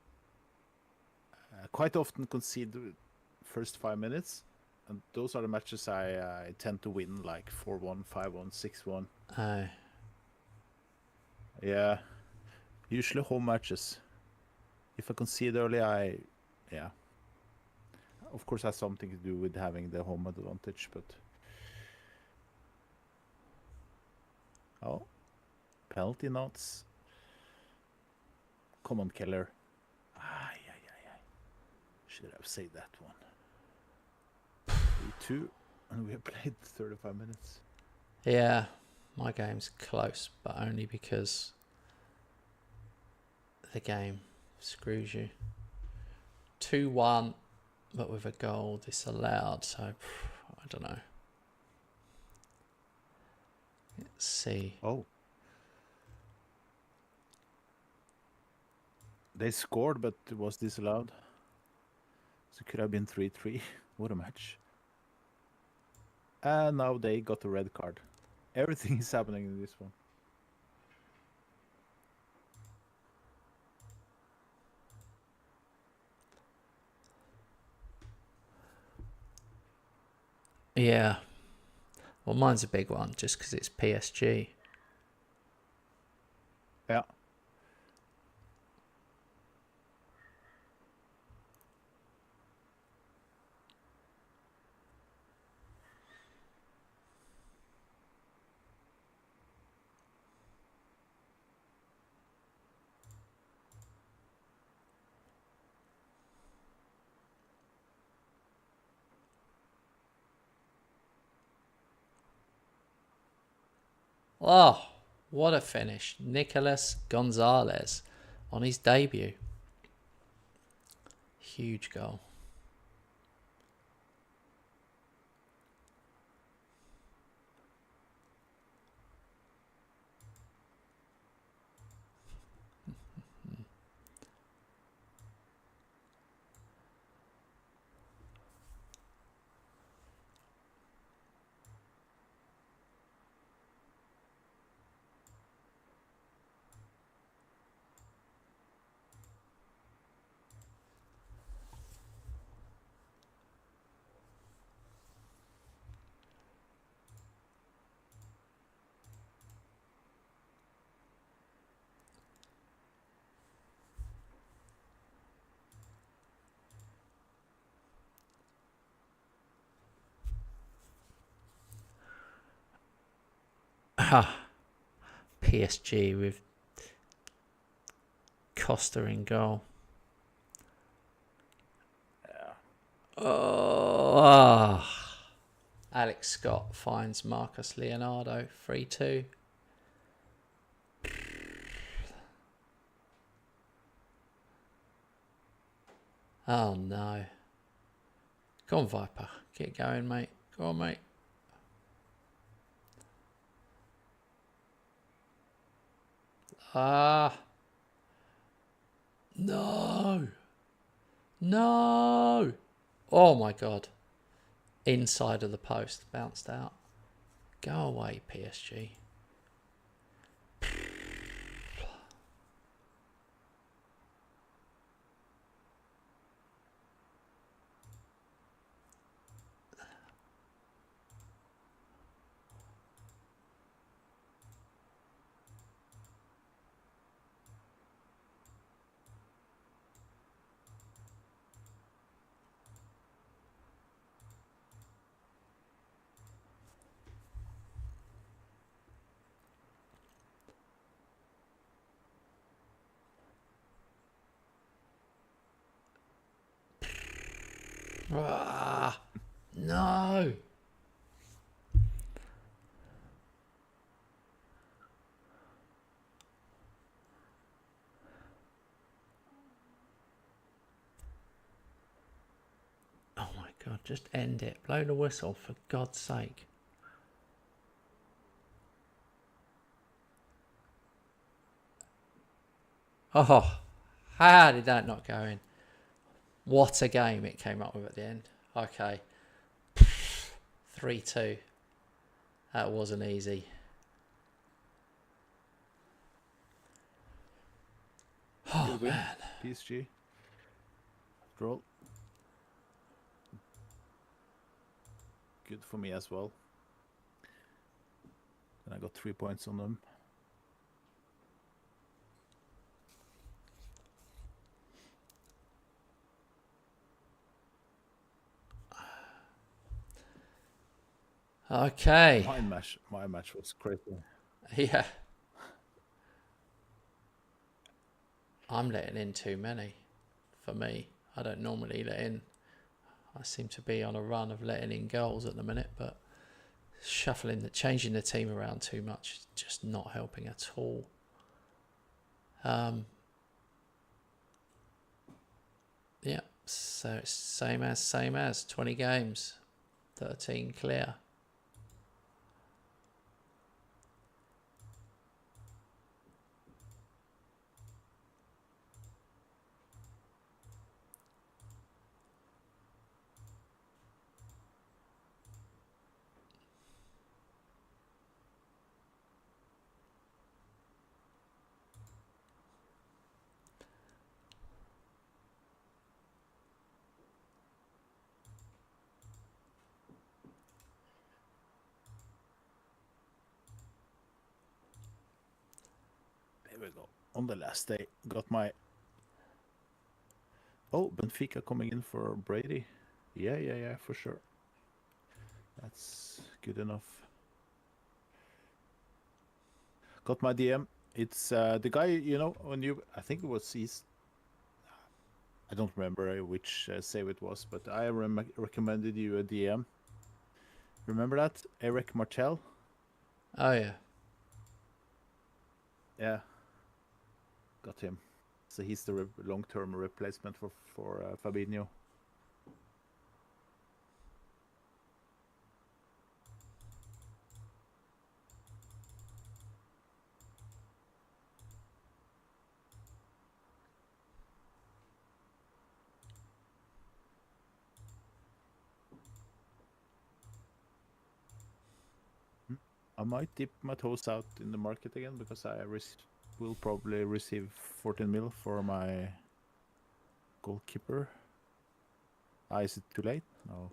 quite often concede the first 5 minutes. And those are the matches I tend to win, like 4-1, 5-1, 6-1. Oh. Yeah, usually home matches. If I concede early, of course, has something to do with having the home advantage, but penalty knots. Come on, Keller. Should have saved that one. 3-2, and we have played 35 minutes. Yeah, my game's close, but only because the game screws you. 2-1, but with a goal disallowed, so I don't know. Let's see. Oh. They scored, but it was disallowed. So it could have been 3-3. What a match. And now they got a red card. Everything is happening in this one. Yeah. Well, mine's a big one just because it's PSG. Yeah. Oh, what a finish. Nicolas Gonzalez on his debut. Huge goal. PSG with Costa in goal. Yeah. Oh, Alex Scott finds Marcus Leonardo 3-2. Oh no. Go on, Viper. Get going, mate. Go on, mate. Ah. No. No. Oh my God. Inside of the post. Bounced out. Go away, PSG. Ah, no. Oh my God, just end it. Blow the whistle, for God's sake. Oh, how did that not go in? What a game it came up with at the end. Okay. 3-2. That wasn't easy. Oh, Good win, man. PSG. After all. Good for me as well. And I got 3 points on them. Okay. My match was crazy. Yeah. I'm letting in too many for me. I don't normally let in. I seem to be on a run of letting in goals at the minute, but changing the team around too much is just not helping at all. Yeah, so it's same as 20 games, 13 clear. There we go. On the last day, got my... Oh, Benfica coming in for Brady. Yeah, for sure. That's good enough. Got my DM. It's the guy, you know, when you... I think it was his... I don't remember which save it was, but I recommended you a DM. Remember that? Eric Martel? Oh, yeah. Yeah. Got him. So he's the long-term replacement for Fabinho. I might dip my toes out in the market again because I will probably receive 14 mil for my goalkeeper. Is it too late? No.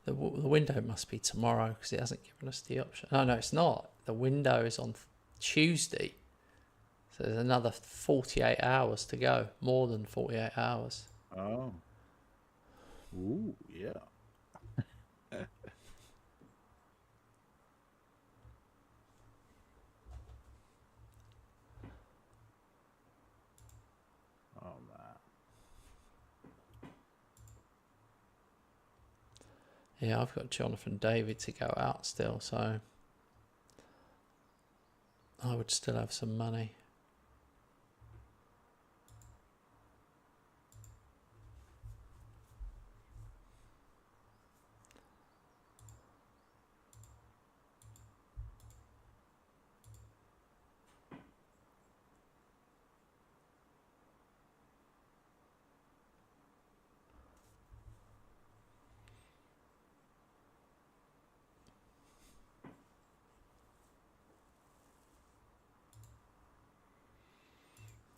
The window must be tomorrow because it hasn't given us the option. Oh, no, it's not. The window is on Tuesday. So there's another 48 hours to go. More than 48 hours. Oh. Ooh, yeah. Oh, man. Yeah, I've got Jonathan David to go out still, so I would still have some money.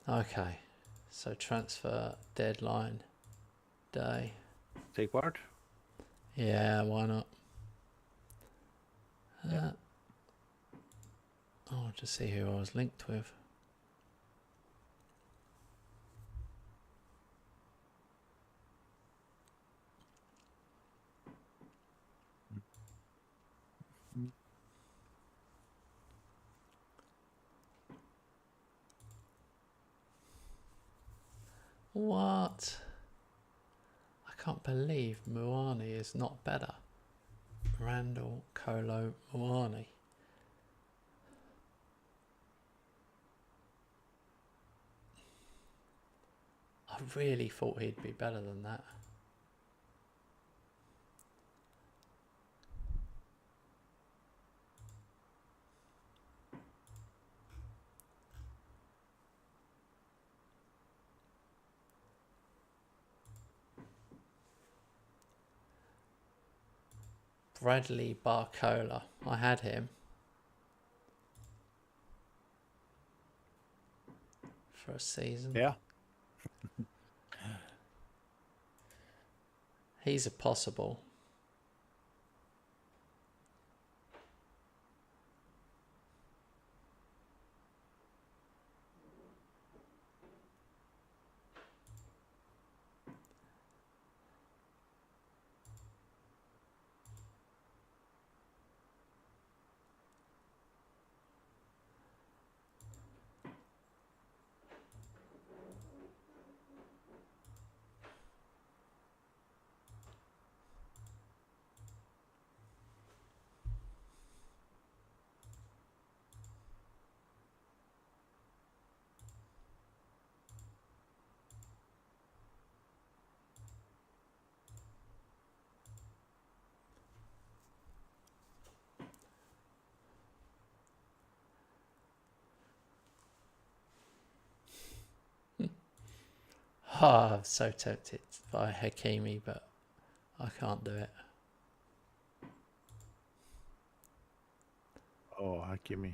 Okay, so transfer deadline day. Take part? Yeah, why not? Yeah. I'll just see who I was linked with. What? I can't believe Muani is not better. Randall Colo Muani. I really thought he'd be better than that. Bradley Barcola. I had him for a season. Yeah. He's a possible. Oh, I'm so tempted by Hakimi, but I can't do it. Oh, Hakimi.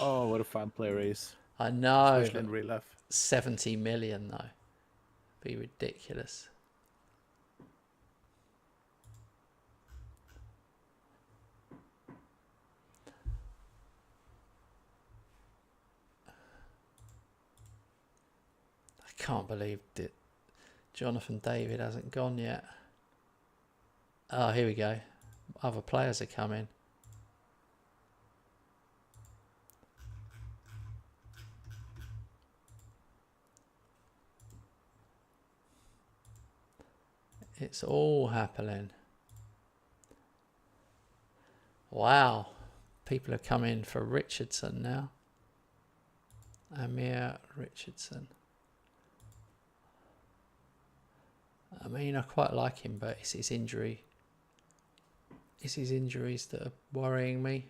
Oh, what a fun player he is. I know. Especially in real life. 70 million though. Be ridiculous. I can't believe that Jonathan David hasn't gone yet. Oh, here we go. Other players are coming. It's all happening. Wow. People are coming for Richardson now. Amir Richardson. I mean, I quite like him, but it's his injury. It's his injuries that are worrying me.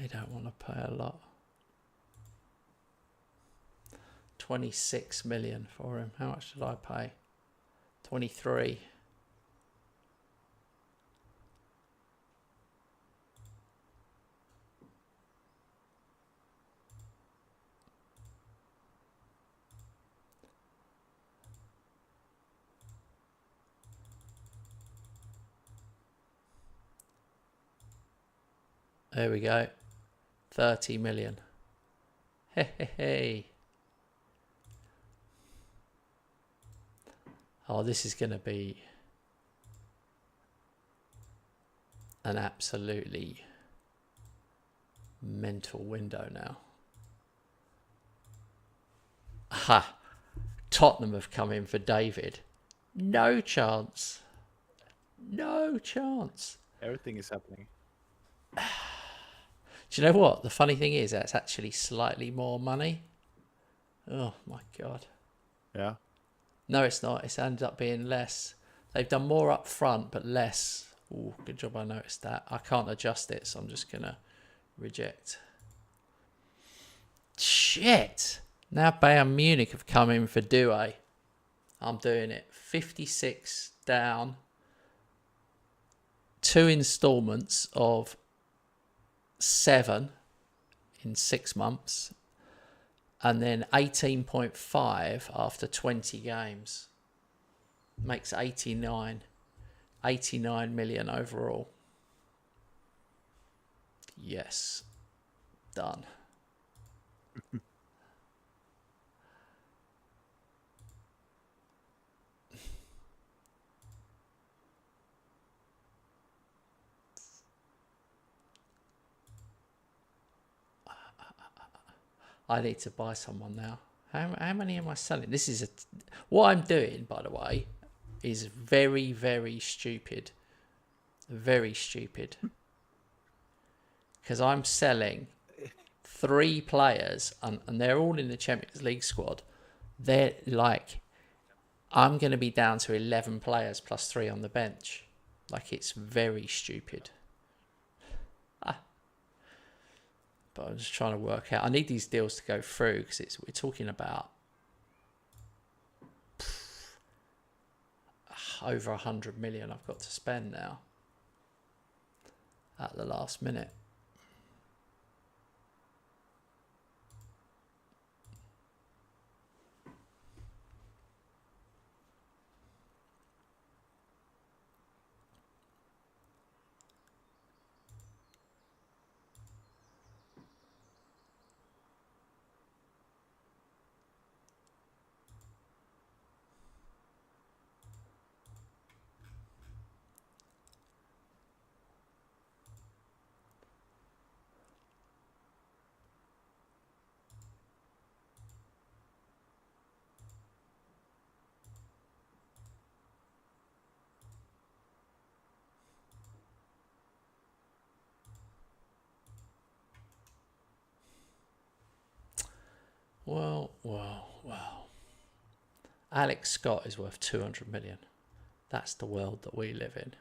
They don't want to pay a lot. 26 million for him. How much did I pay? 23. There we go. 30 million. Hey, hey, hey. Oh, this is going to be an absolutely mental window now. Ha! Tottenham have come in for David. No chance. No chance. Everything is happening. Do you know what? The funny thing is, that's actually slightly more money. Oh, my God. Yeah. No, it's not. It's ended up being less. They've done more up front, but less. Oh, good job I noticed that. I can't adjust it, so I'm just going to reject. Shit. Now Bayern Munich have come in for Doué. I'm doing it. 56 down. 2 installments of 7 in 6 months. And then 18.5 after 20 games. Makes 89 million overall. Yes. Done. I need to buy someone now. How many am I selling? This is what I'm doing, by the way, is very, very stupid. Very stupid. Because I'm selling 3 players, and they're all in the Champions League squad. They're like, I'm going to be down to 11 players plus 3 on the bench. Like, it's very stupid. But I'm just trying to work out. I need these deals to go through because we're talking about over 100 million I've got to spend now at the last minute. Well. Alex Scott is worth 200 million. That's the world that we live in.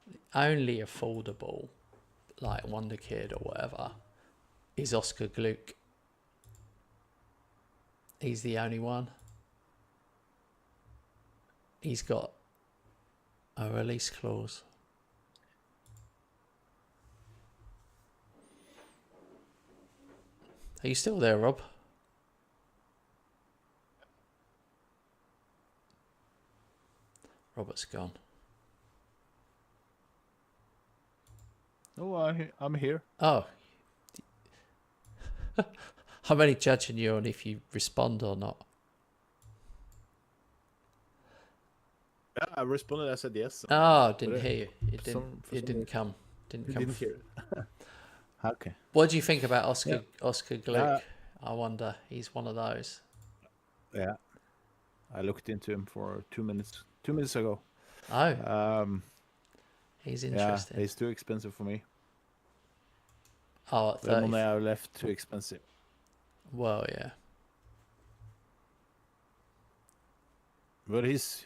The only affordable, like Wonder Kid or whatever, is Oscar Gluck. He's the only one. He's got a release clause. Are you still there, Rob? Robert's gone. Oh, I'm here. Oh. I'm only judging you on if you respond or not. Yeah, I responded. I said yes. Oh, didn't hear you. It Didn't didn't come. Didn't hear it. Okay. What do you think about Oscar Gluck? Yeah. I wonder. He's one of those. Yeah. I looked into him for 2 minutes. 2 minutes ago. Oh. He's interesting. Yeah, he's too expensive for me. Oh, at The 30. money I left too expensive. Well, yeah. But he's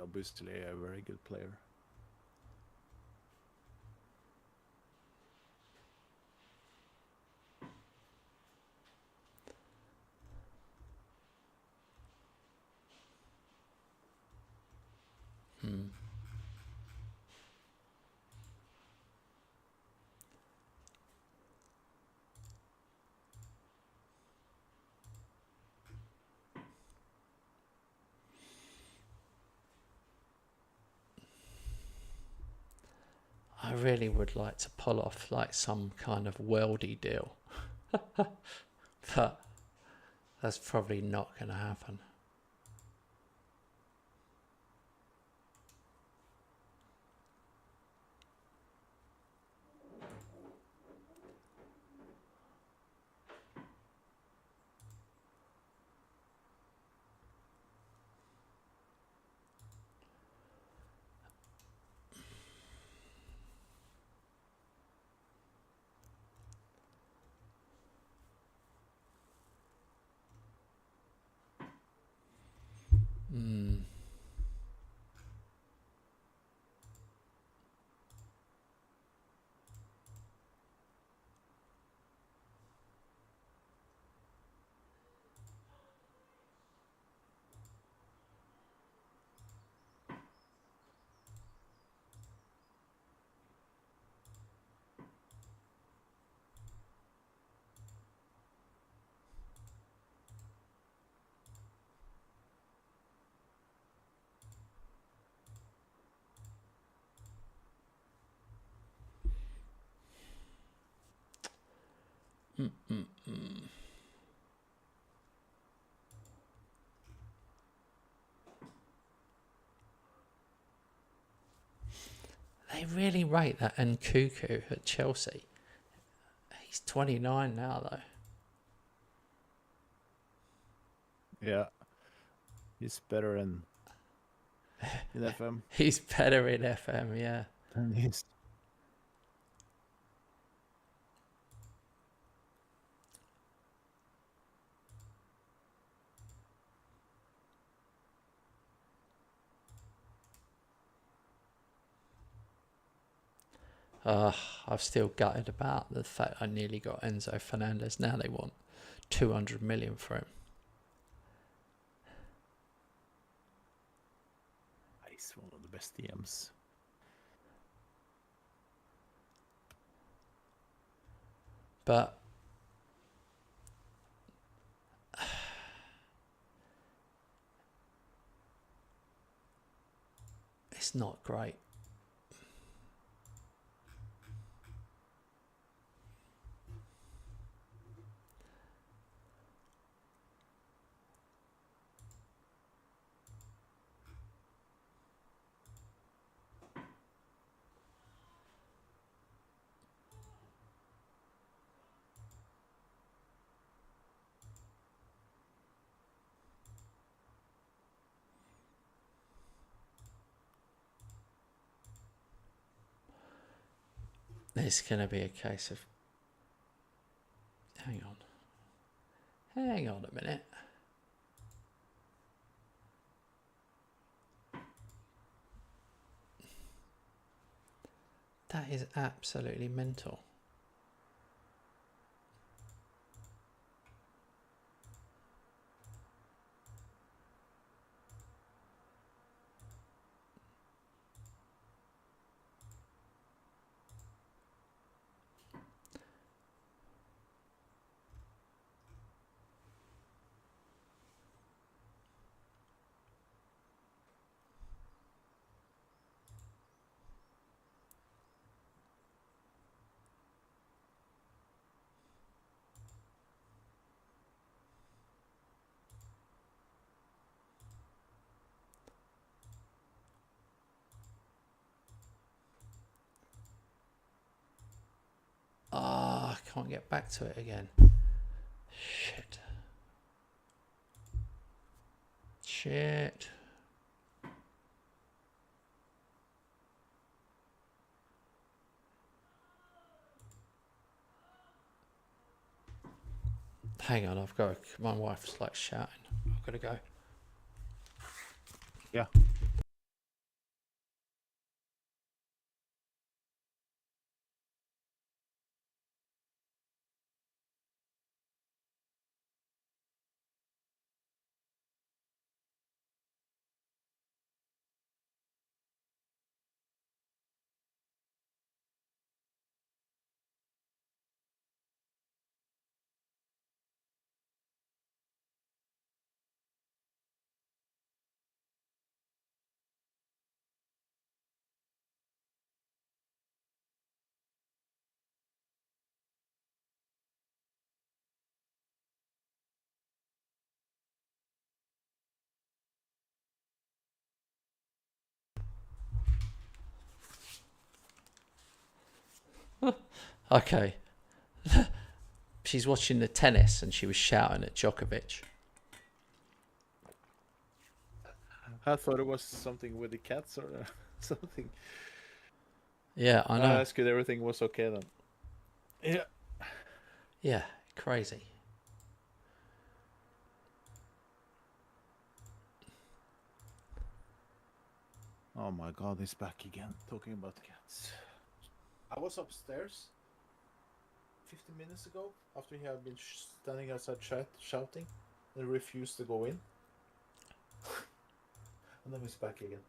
obviously a very good player. I really would like to pull off like some kind of worldy deal, but that's probably not going to happen. They really rate that Nkunku at Chelsea. He's 29 now, though. Yeah, he's better in FM He's better in FM, yeah. than he's. I've still gutted about the fact I nearly got Enzo Fernandez. Now they want 200 million for him. He's one of the best DMs. But it's not great. It's going to be a case of... Hang on a minute. That is absolutely mental. I can't get back to it again. Shit. Hang on, my wife's like shouting. I've got to go. Yeah. Okay. She's watching the tennis and she was shouting at Djokovic. I thought it was something with the cats or something. Yeah, I know. That's good. Everything was okay then. Yeah. Yeah, crazy. Oh my God, he's back again, talking about cats. I was upstairs 15 minutes ago after he had been standing outside shouting and refused to go in. And then he's back again.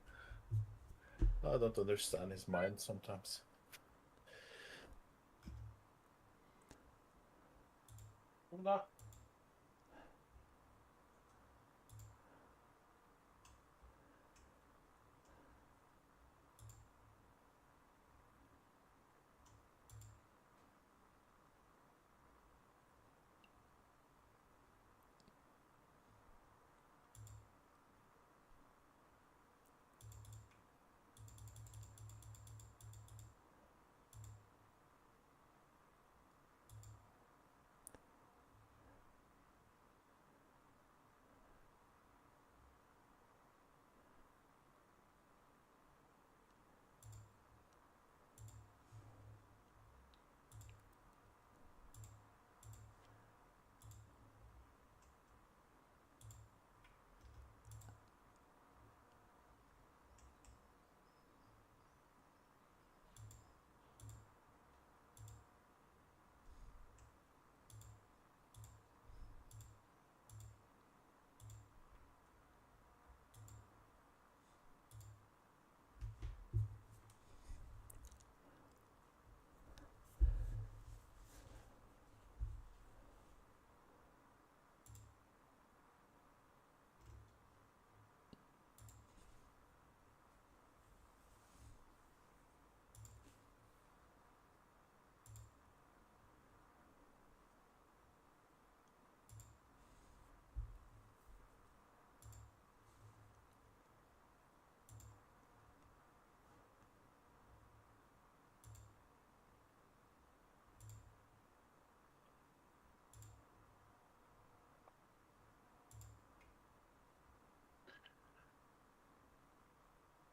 I don't understand his mind sometimes. Kom da.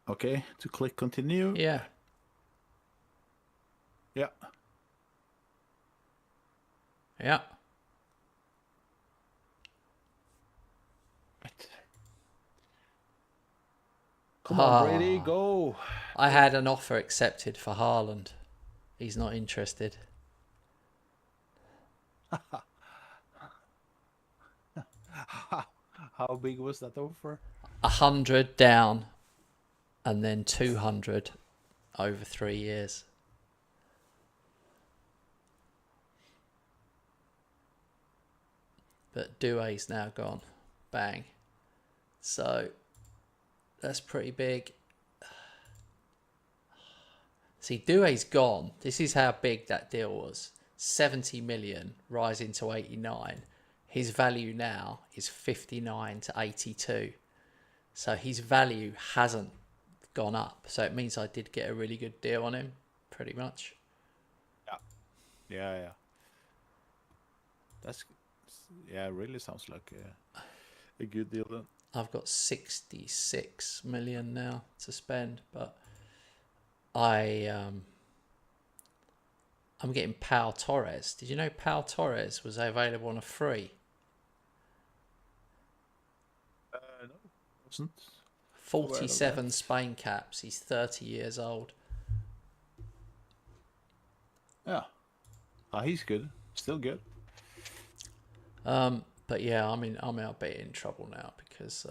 Okay, to click continue. Yeah. Yeah. Yeah. Right. Come on, Brady, go. I had an offer accepted for Haaland. He's not interested. How big was that offer? 100 down and then 200 over 3 years. But Doué's now gone. Bang. So that's pretty big. See, Doué's gone. This is how big that deal was. 70 million rising to 89. His value now is 59 to 82. So his value hasn't gone up. So it means I did get a really good deal on him, pretty much. Yeah. That's, yeah, it really sounds like a good deal then. I've got 66 million now to spend, but I'm getting Pau Torres. Did you know Pau Torres was available on a free? No, wasn't. aware of 47 that. Spain caps. He's 30 years old. Yeah. He's good. Still good. But yeah, I'm a bit in trouble now because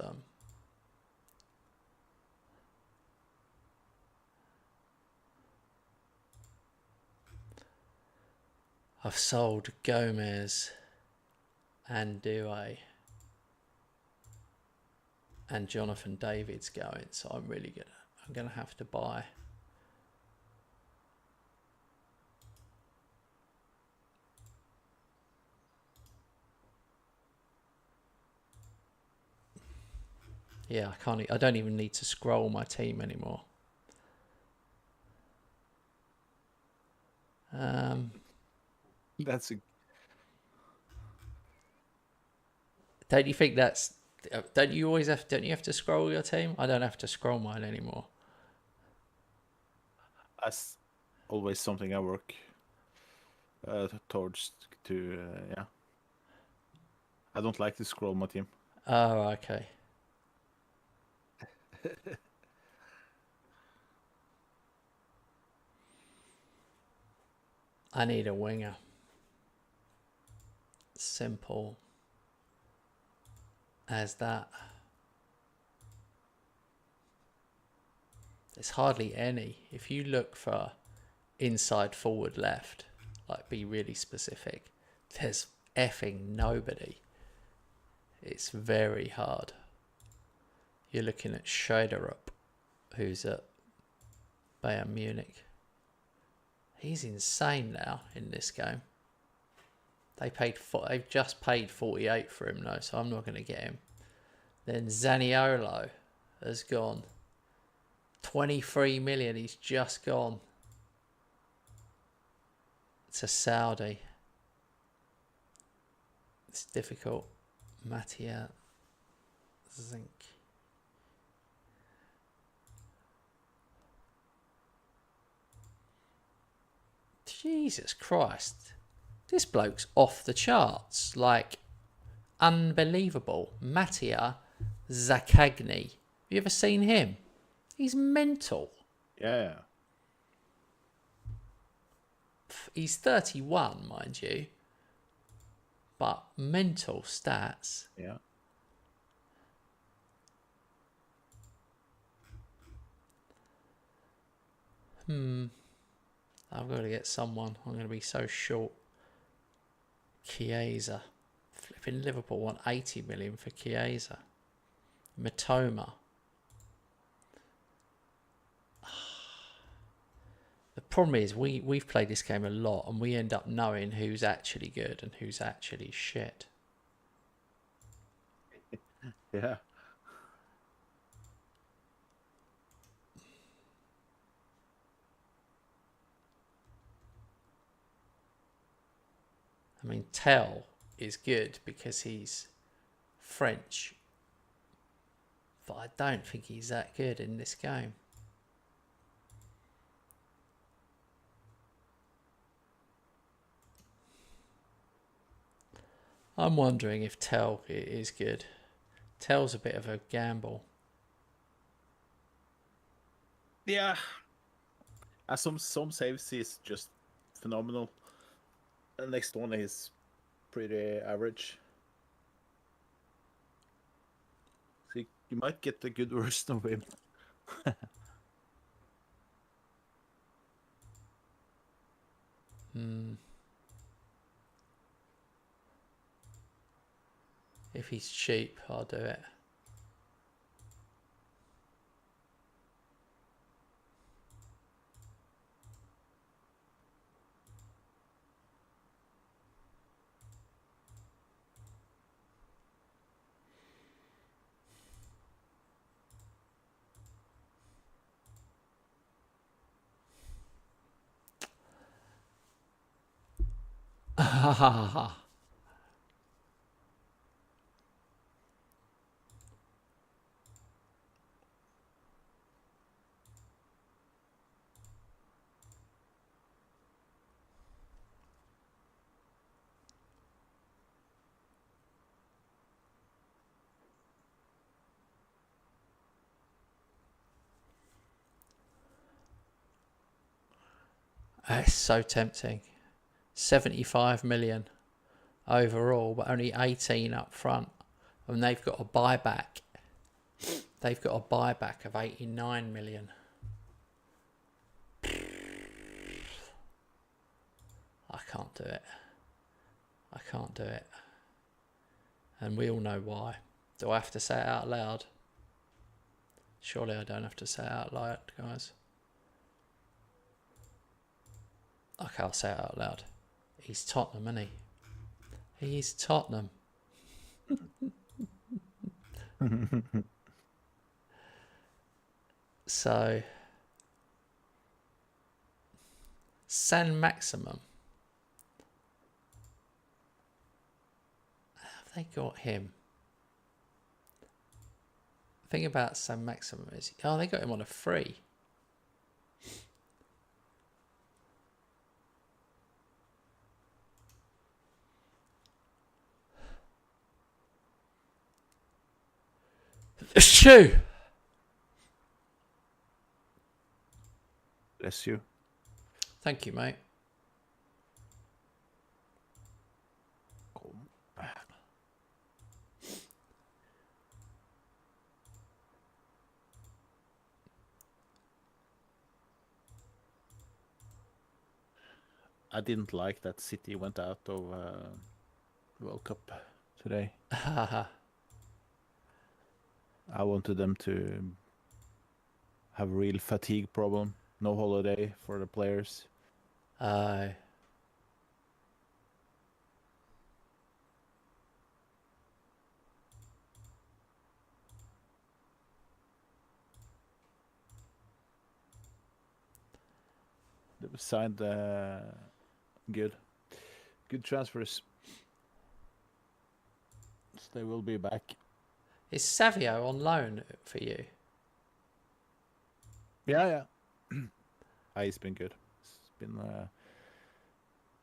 I've sold Gomez and Douay and Jonathan David's going, so I'm gonna have to buy. Yeah, I don't even need to scroll my team anymore. That's a... Don't you think that's? Don't you have to scroll your team? I don't have to scroll mine anymore. That's always something I work towards to, yeah. I don't like to scroll my team. Oh, okay. I need a winger. Simple as that. There's hardly any. If you look for inside forward left, like be really specific, there's effing nobody. It's very hard. You're looking at Scheiderup, who's at Bayern Munich. He's insane now in this game. They've just paid 48 for him though, so I'm not going to get him. Then Zaniolo has gone. 23 million, he's just gone. It's a Saudi. It's difficult. Mattia Zink. Jesus Christ. This bloke's off the charts. Like, unbelievable. Mattia Zaccagni. Have you ever seen him? He's mental. Yeah. He's 31, mind you. But mental stats. Yeah. I've got to get someone. I'm going to be so short. Chiesa. Flipping Liverpool want 80 million for Chiesa. Matoma. The problem is we've played this game a lot and we end up knowing who's actually good and who's actually shit. Yeah. I mean, Tell is good because he's French. But I don't think he's that good in this game. I'm wondering if Tell is good. Tell's a bit of a gamble. Yeah. Some saves is just phenomenal. The next one is pretty average. So you might get the good version of him. If he's cheap, I'll do it. It's so tempting. 75 million overall, but only 18 up front. And they've got a buyback. They've got a buyback of 89 million. I can't do it. I can't do it. And we all know why. Do I have to say it out loud? Surely I don't have to say it out loud, guys. Okay, I'll say it out loud. He's Tottenham, isn't he? He's Tottenham. So, San Maximum. Have they got him? The thing about San Maximum is, oh, they got him on a free. Shoo! Bless you. Thank you, mate. I didn't like that City went out of World Cup today. I wanted them to have a real fatigue problem. No holiday for the players. They were signed good transfers. So they will be back. Is Savio on loan for you? Yeah. He's been good. He's been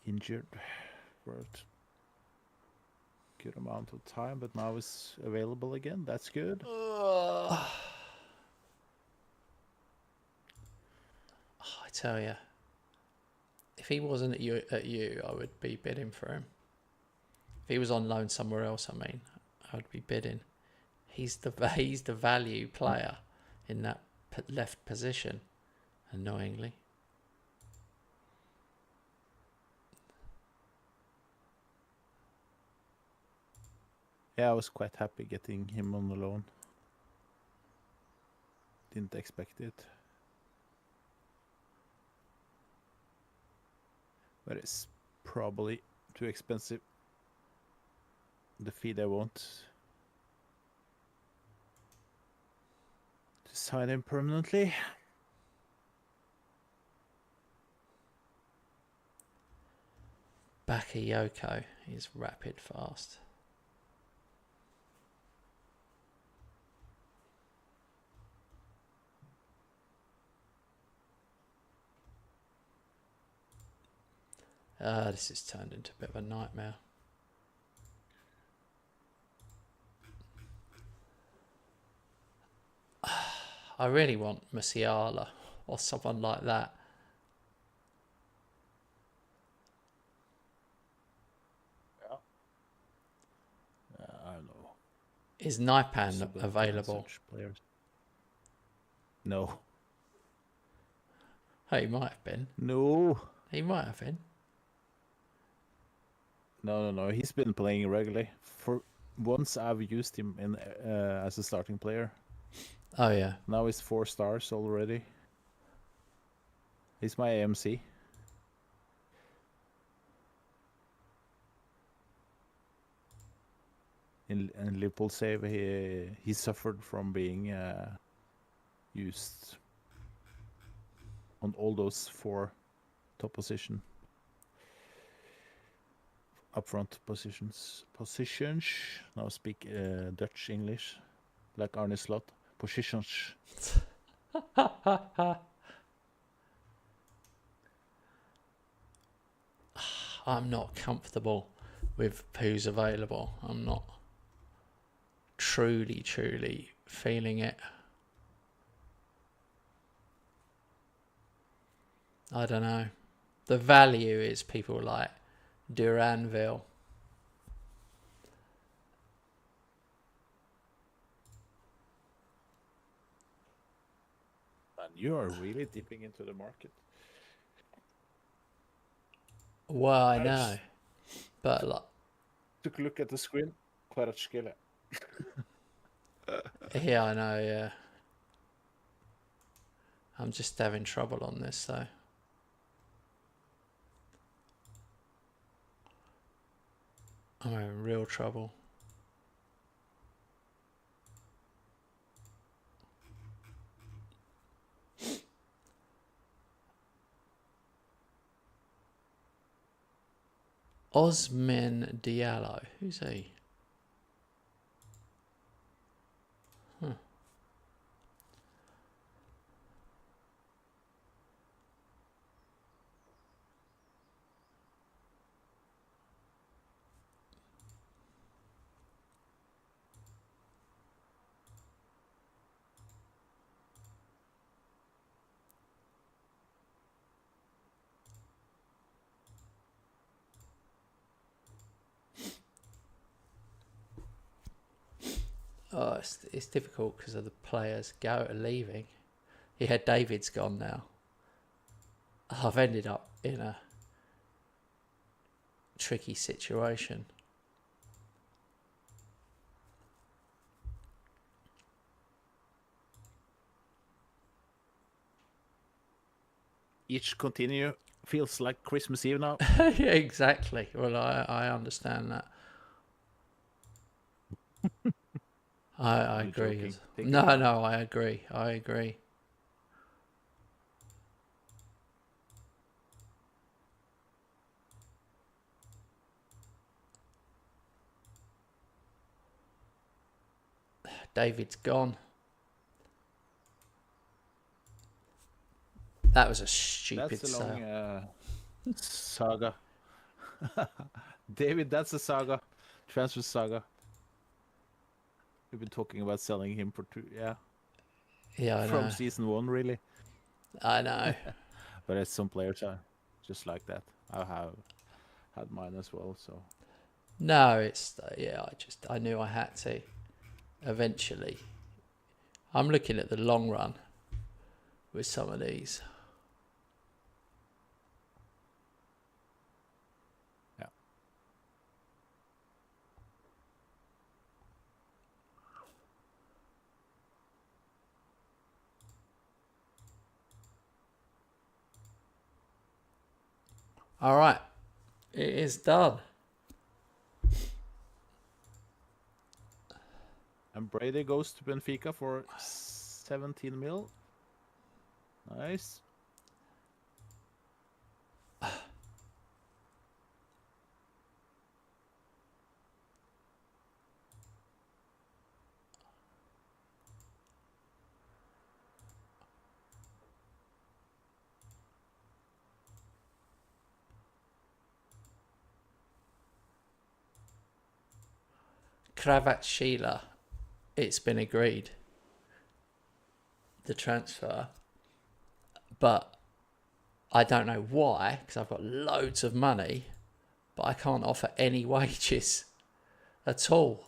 injured for a good amount of time, but now he's available again. That's good. I tell you, if he wasn't at you, I would be bidding for him. If he was on loan somewhere else, I would be bidding. He's the value player in that left position, annoyingly. Yeah, I was quite happy getting him on the loan. Didn't expect it. But it's probably too expensive. The fee they want to sign him permanently. Bakayoko is rapid fast. This has turned into a bit of a nightmare. I really want Musiala or someone like that. I don't know. Is Naipan available? No. Oh, he might have been. No. He might have been. No. He's been playing regularly. For once, I've used him in as a starting player. Oh yeah. Now he's 4 stars already. He's my AMC. In Liverpool save, he suffered from being used on all those 4 top position. Upfront positions. Now speak Dutch English, like Arne Slot. Positions. I'm not comfortable with who's available. I'm not truly feeling it. I don't know. The value is people like Duranville. And you are really dipping into the market. Well, I I know, just but like, took a look at the screen. Kvaratskhelia. yeah, I know, yeah. I'm just having trouble on this though. I'm having real trouble. Osman Diallo. Who's he? Huh. Oh, it's difficult because of the players leaving. Yeah, David's gone now. I've ended up in a tricky situation. Each continue feels like Christmas Eve now. Yeah, exactly. Well, I understand that. I agree. Joking? No, I agree. I agree. David's gone. That was a stupid That's a long sale. saga. David, that's a saga. Transfer saga. We've been talking about selling him for Yeah, I from know. season 1, really. I know. But some players are just like that. I have had mine as well, so. No, it's I knew I had to. Eventually, I'm looking at the long run with some of these. Yeah. All right, it is done. And Brady goes to Benfica for 17 mil. Nice. Kravat Sheila, it's been agreed. The transfer, but I don't know why, because I've got loads of money, but I can't offer any wages at all.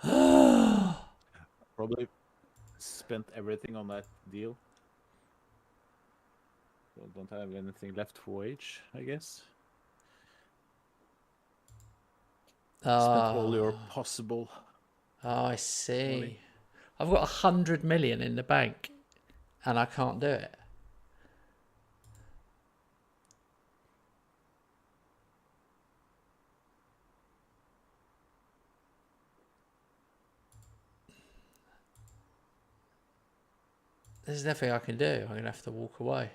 Probably spent everything on that deal. So don't have anything left for wage, I guess. Spent all your possible I see. money. I've got 100 million in the bank, and I can't do it. There's nothing I can do. I'm going to have to walk away.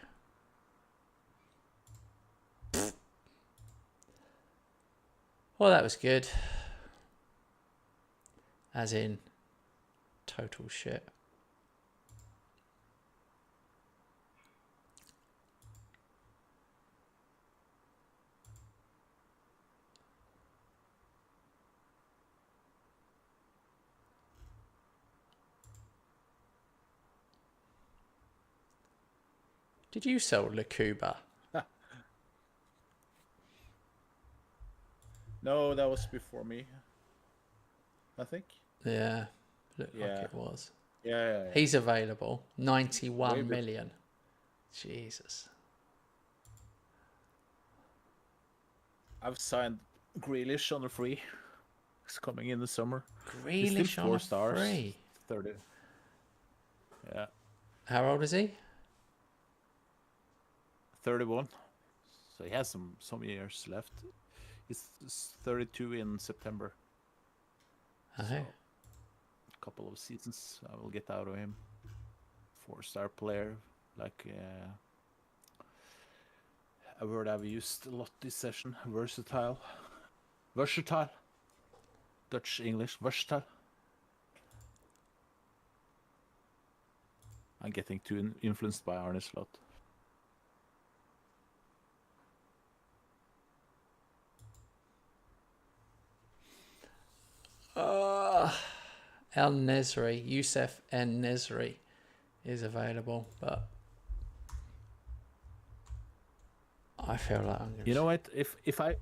Well, that was good. As in, total shit. Did you sell Lacuba? No, that was before me, I think. Yeah, looked like Yeah. it was. Yeah. He's available. Way 91 bef- million. Jesus. I've signed Grealish on a free. It's coming in the summer. He's Grealish still on 4 a stars. free. 30. Yeah. How old is he? 31. So he has some years left. He's 32 in September. Oh. So, a couple of seasons I will get out of him. 4-star player, like a word I've used a lot this session. Versatile. Dutch English. Versatile. I'm getting too influenced by Arne Slot. El Nesri, Youssef En Nesri is available, but I feel like I'm gonna. You know what? If I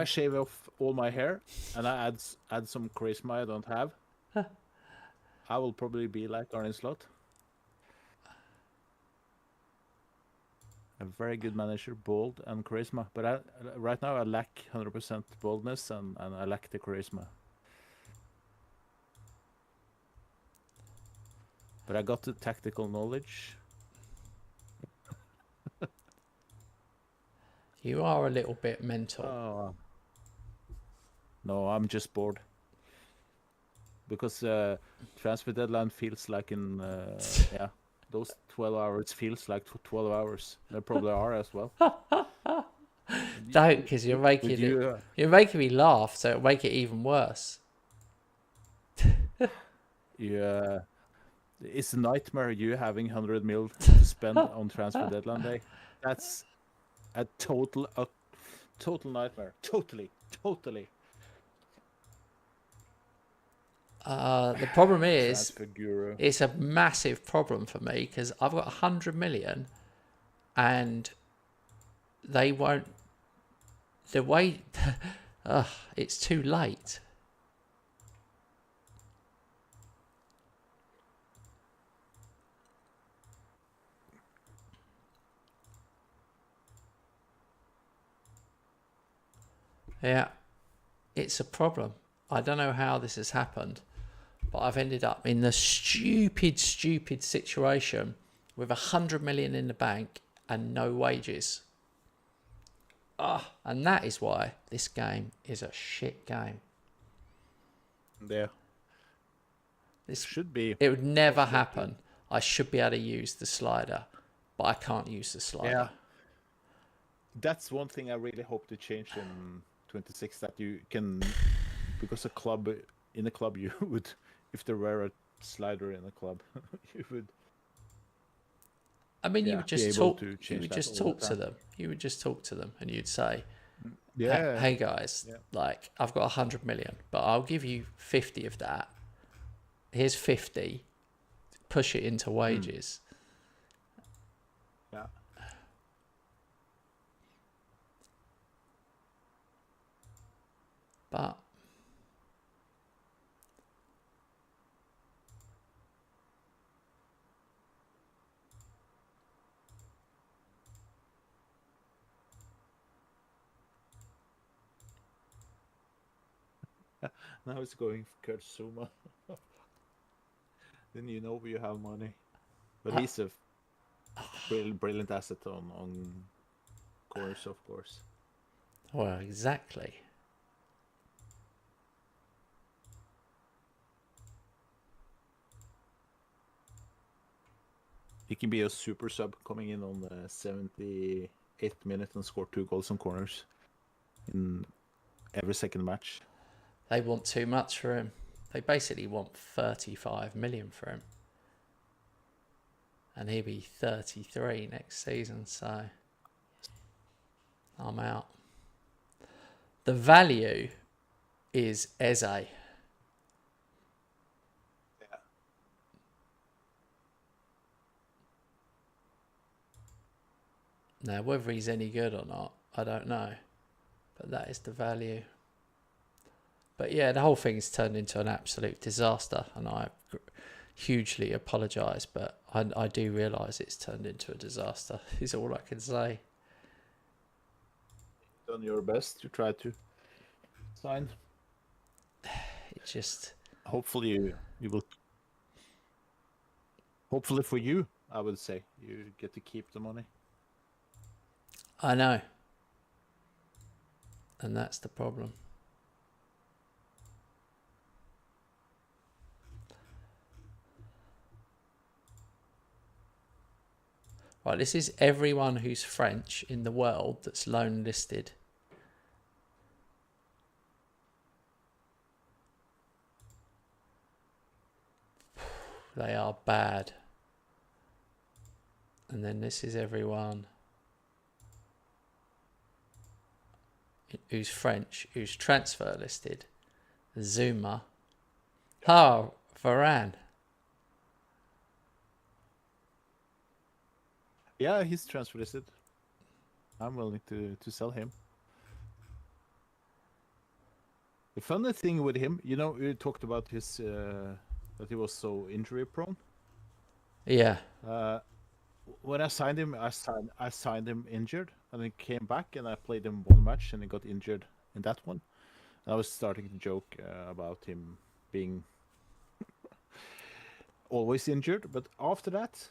shave off all my hair and I add some charisma I don't have, I will probably be like Arne Slot. A very good manager, bold and charisma. But right now I lack 100% boldness and I lack the charisma. But I got the tactical knowledge. You are a little bit mental. Oh. No, I'm just bored. Because transfer deadline feels like in yeah, those 12 hours feels like 12 hours. They probably are as well. Don't, because you're making me laugh, so it'll make it even worse. Yeah, it's a nightmare you having 100 mil to spend on transfer deadline day. That's a total nightmare. Totally. The problem is, Transfer guru. it's a massive problem for me because I've got 100 million and they won't. The way, it's too late. Yeah, it's a problem. I don't know how this has happened, but I've ended up in the stupid situation with 100 million in the bank and no wages. And that is why this game is a shit game. There. This Should be. It would never happen. I should be able to use the slider, but I can't use the slider. Yeah. That's one thing I really hope to change in 26, that you can, because in a club you would, if there were a slider in a club, you would. I mean, you would just talk. You would just talk to time. them. You would just talk to them, and you'd say, Yeah. Hey guys, like I've got 100 million, but I'll give you 50 of that. Here's 50. Push it into wages." Yeah. But Now it's going for Kurzuma. Then you know you have money. But he's a brilliant asset on corners, of course. well, exactly. He can be a super sub coming in on the 78th minute and score 2 goals on corners in every second match. They want too much for him. They basically want 35 million for him. And he'll be 33 next season, so I'm out. The value is Eze. Yeah. Now, whether he's any good or not, I don't know. But that is the value. But yeah, the whole thing's turned into an absolute disaster, and I hugely apologise, but I do realise it's turned into a disaster, is all I can say. You've done your best to try to sign. It just... Hopefully you will... Hopefully for you, I would say, you get to keep the money. I know. And that's the problem. Right, this is everyone who's French in the world that's loan listed. They are bad. And then this is everyone who's French, who's transfer listed. Zuma. Oh, Varane. Yeah, he's transfer listed. I'm willing to sell him. The funny thing with him, you know, we talked about his that he was so injury prone. Yeah. When I signed him, I signed him injured, and he came back, and I played him one match, and he got injured in that one. And I was starting to joke about him being always injured, but after that,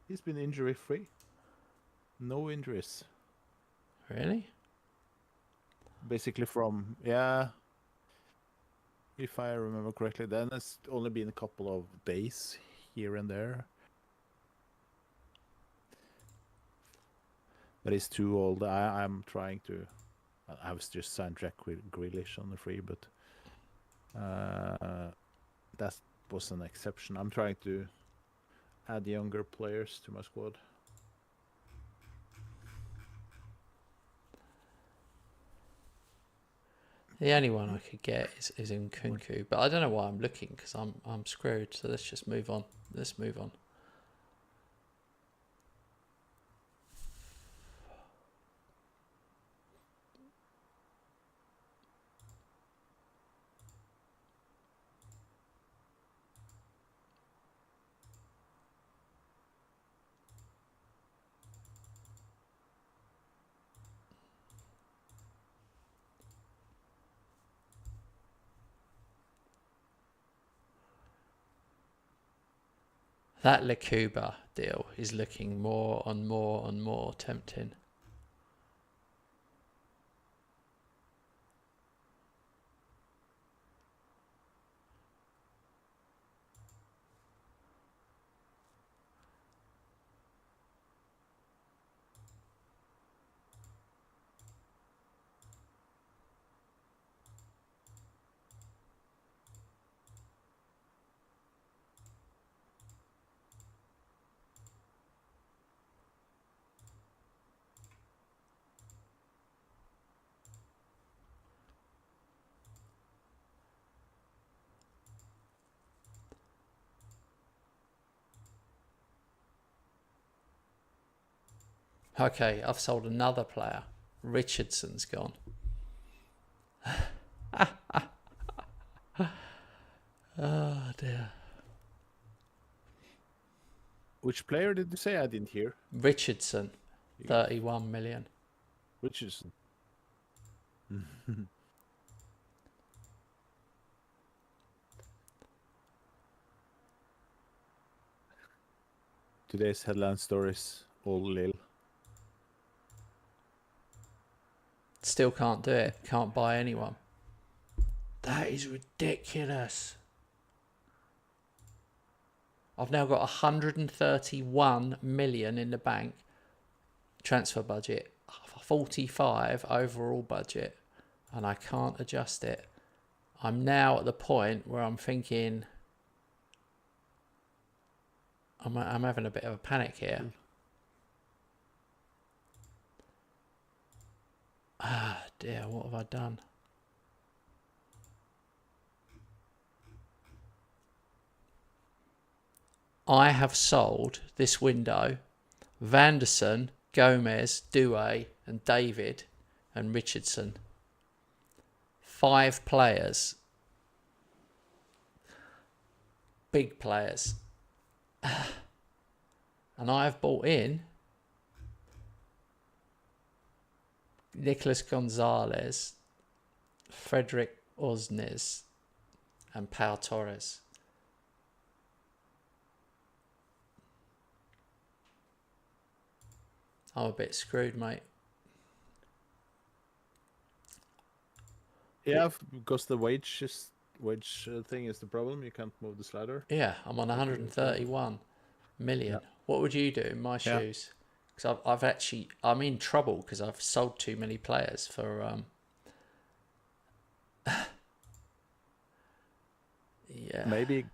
he's been injury free. No injuries. Really? Basically from, yeah, if I remember correctly, then it's only been a couple of days here and there. But he's too old. I'm trying to... I was just signed Jack Grealish on the free, but that was an exception. I'm trying to add younger players to my squad. The only one I could get is Nkunku, but I don't know why I'm looking, because I'm screwed. So let's just move on. Let's move on. That Lacuba deal is looking more and more and more tempting. Okay, I've sold another player. Richardson's gone. Oh dear. Which player did you say? I didn't hear. Richardson, 31 million. Richardson. Today's headline stories, all Lille. Still can't do it. Can't buy anyone. That is ridiculous. I've now got 131 million in the bank. Transfer budget. 45 overall budget. And I can't adjust it. I'm now at the point where I'm thinking... I'm having a bit of a panic here. Ah, dear, what have I done? I have sold this window Vanderson Gomez, Doué, and David, and Richardson. 5 players. Big players. And I have bought in Nicolas Gonzalez, Frederick Osnes, and Pau Torres. I'm a bit screwed, mate. Yeah, because the wage thing is the problem. You can't move the slider. Yeah, I'm on 131 million. Yeah. What would you do in my shoes? Because I'm in trouble because I've sold too many players for yeah. Maybe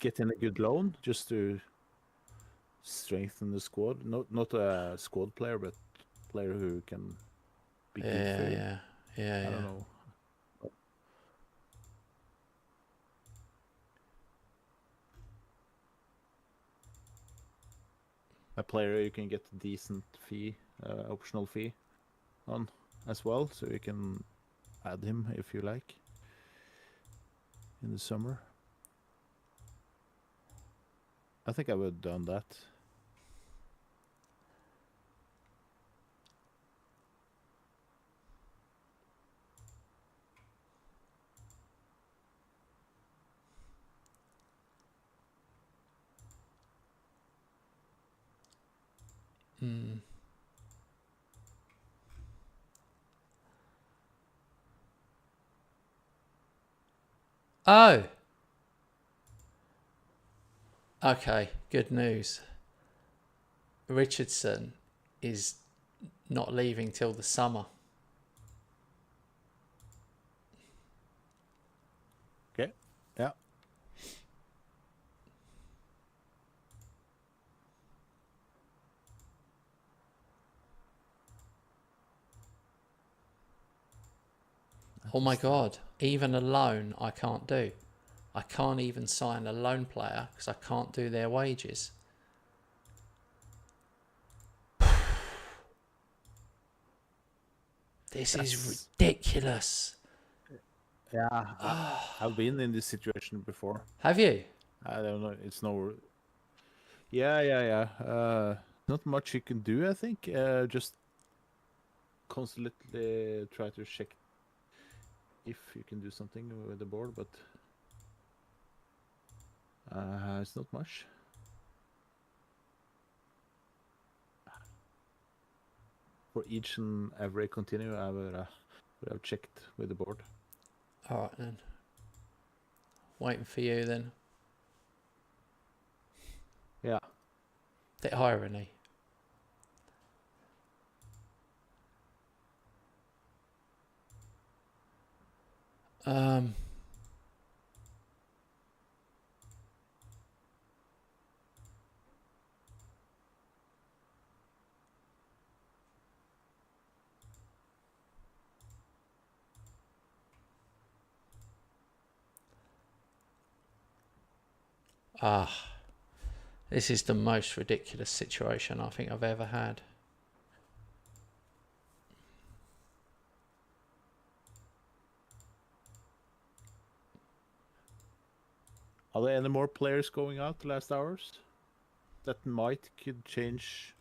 get in a good loan just to strengthen the squad. Not a squad player, but player who can be good for you. Yeah. I don't know. A player you can get a decent fee, optional fee on as well, so you can add him if you like in the summer. I think I would have done that. Oh. Okay, good news. Richardson is not leaving till the summer. Okay. Yeah. Oh my God, even a loan I can't do. I can't even sign a loan player because I can't do their wages. This is ridiculous. Yeah, I've been in this situation before. Have you? I don't know. It's no. Yeah. Not much you can do. I think. Just constantly try to check if you can do something with the board, but it's not much. For each and every continue, I would have checked with the board. All right then. Waiting for you then. Yeah. The irony. This is the most ridiculous situation I think I've ever had. Are there any more players going out the last hours that could change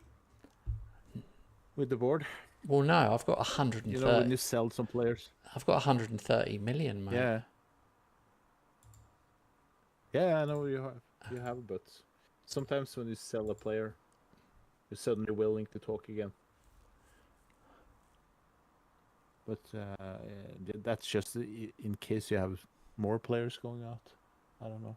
with the board? Well, no, I've got 130. You know, when you sell some players. I've got 130 million, mate. Yeah. Yeah, I know you have, but sometimes when you sell a player, you're suddenly willing to talk again. But that's just in case you have more players going out. I don't know.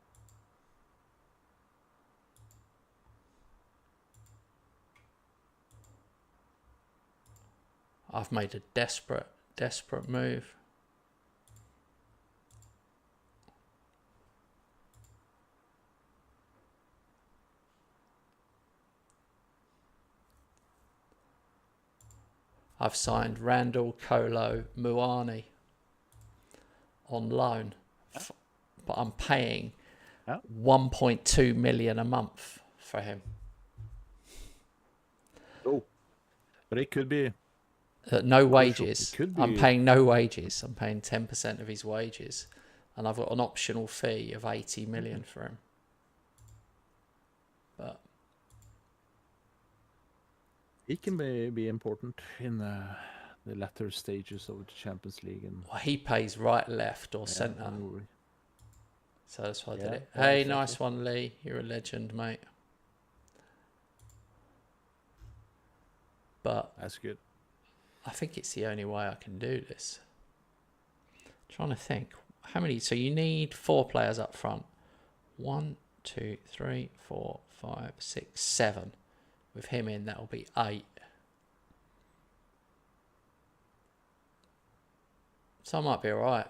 I've made a desperate move. I've signed Randall Kolo Muani on loan, but I'm paying 1.2 million a month for him. But it could be No crucial. It wages. could I'm be. paying no wages. I'm paying 10% of his wages, and I've got an optional fee of 80 million for him. But He can be important in the latter stages of the Champions League. And well, he pays right, left, or yeah, centre. So that's why I did it. Yeah, Hey, exactly. nice one, Lee. You're a legend, mate. But That's good. I think it's the only way I can do this. Trying to think. How many? So you need 4 players up front. 1, 2, 3, 4, 5, 6, 7. With him in, that'll be 8. So I might be alright.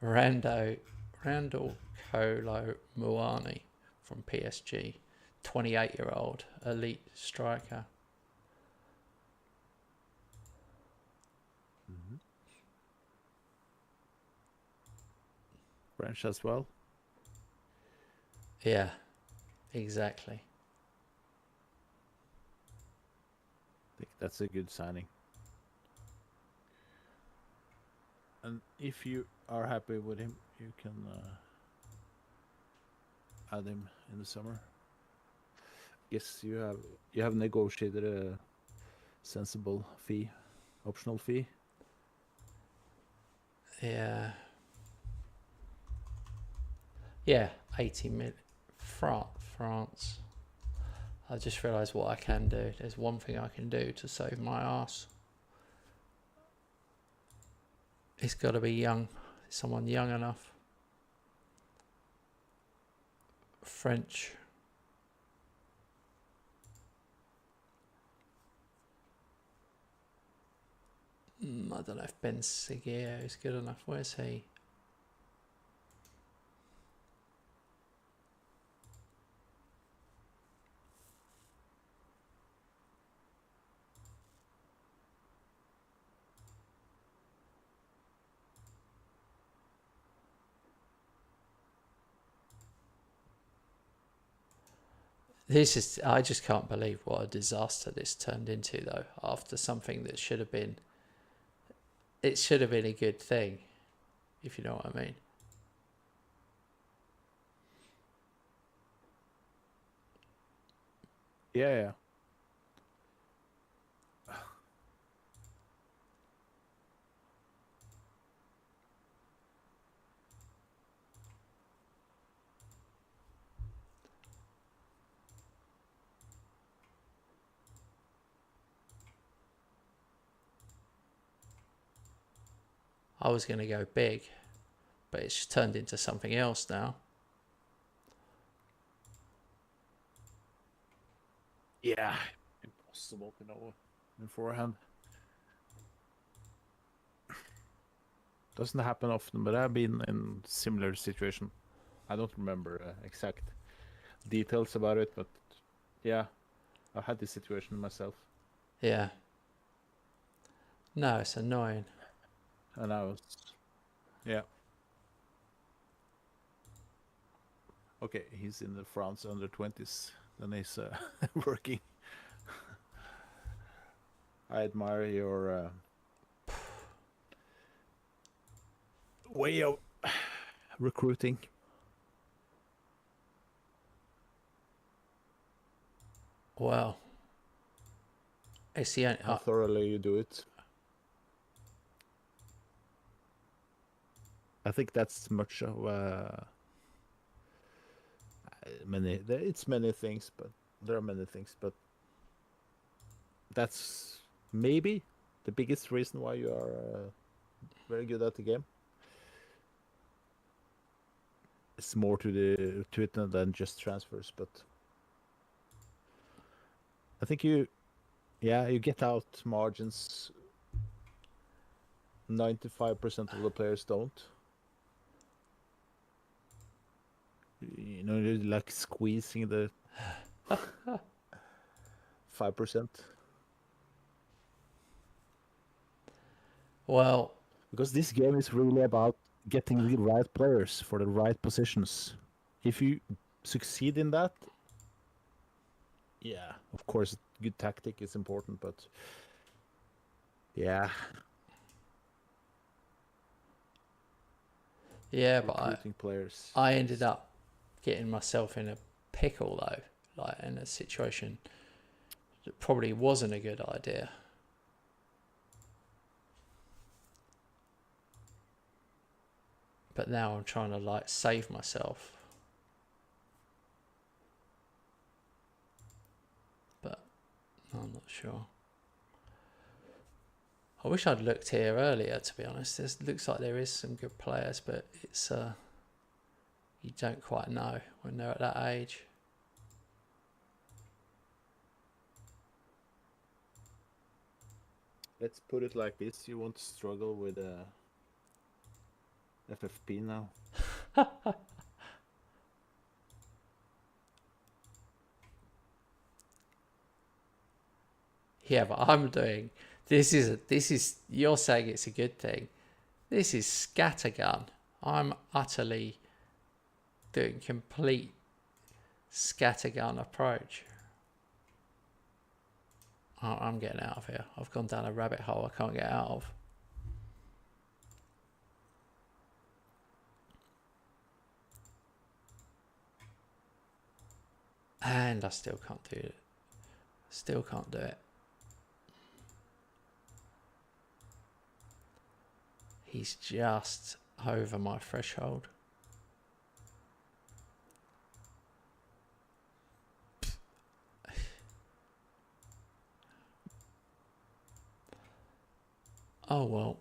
Randall Kolo Muani from PSG. 28-year-old elite striker. French as well. Yeah, exactly. I think that's a good signing. And if you are happy with him, you can add him in the summer. Yes, you have negotiated a sensible fee, optional fee. Yeah. Yeah, 80 million. France. I just realised what I can do. There's one thing I can do to save my ass. It's got to be young. Someone young enough. French. I don't know if Ben Seguier is good enough. Where's he? I just can't believe what a disaster this turned into, though, after something that should have been, it should have been a good thing, if you know what I mean. Yeah. I was going to go big, but it's turned into something else now. Yeah. Impossible to know beforehand. Doesn't happen often, but I've been in similar situation. I don't remember exact details about it, but yeah, I've had this situation myself. Yeah. No, it's annoying. And I was, yeah. Okay, he's in the France under 20s. Then he's working I admire your way of recruiting. Well, it's the only, How thoroughly you do it. I think that's much of it's many things, but there are many things, but that's maybe the biggest reason why you are very good at the game. It's more to it than just transfers, but I think you get out margins. 95% of the players don't. You know, you're like squeezing the 5%. well, Because this game is really about getting the right players for the right positions. If you succeed in that, yeah, of course, good tactic is important, but yeah, yeah, but recruiting players. I ended up getting myself in a pickle though, like in a situation that probably wasn't a good idea. But now I'm trying to like save myself. But I'm not sure. I wish I'd looked here earlier, to be honest. It looks like there is some good players, but it's you don't quite know when they're at that age. Let's put it like this: you won't struggle with FFP now. Yeah, but I'm doing this is you're saying it's a good thing. This is scattergun. I'm utterly doing complete scattergun approach. I'm getting out of here. I've gone down a rabbit hole I can't get out of. And I still can't do it. Still can't do it. He's just over my threshold. Oh well.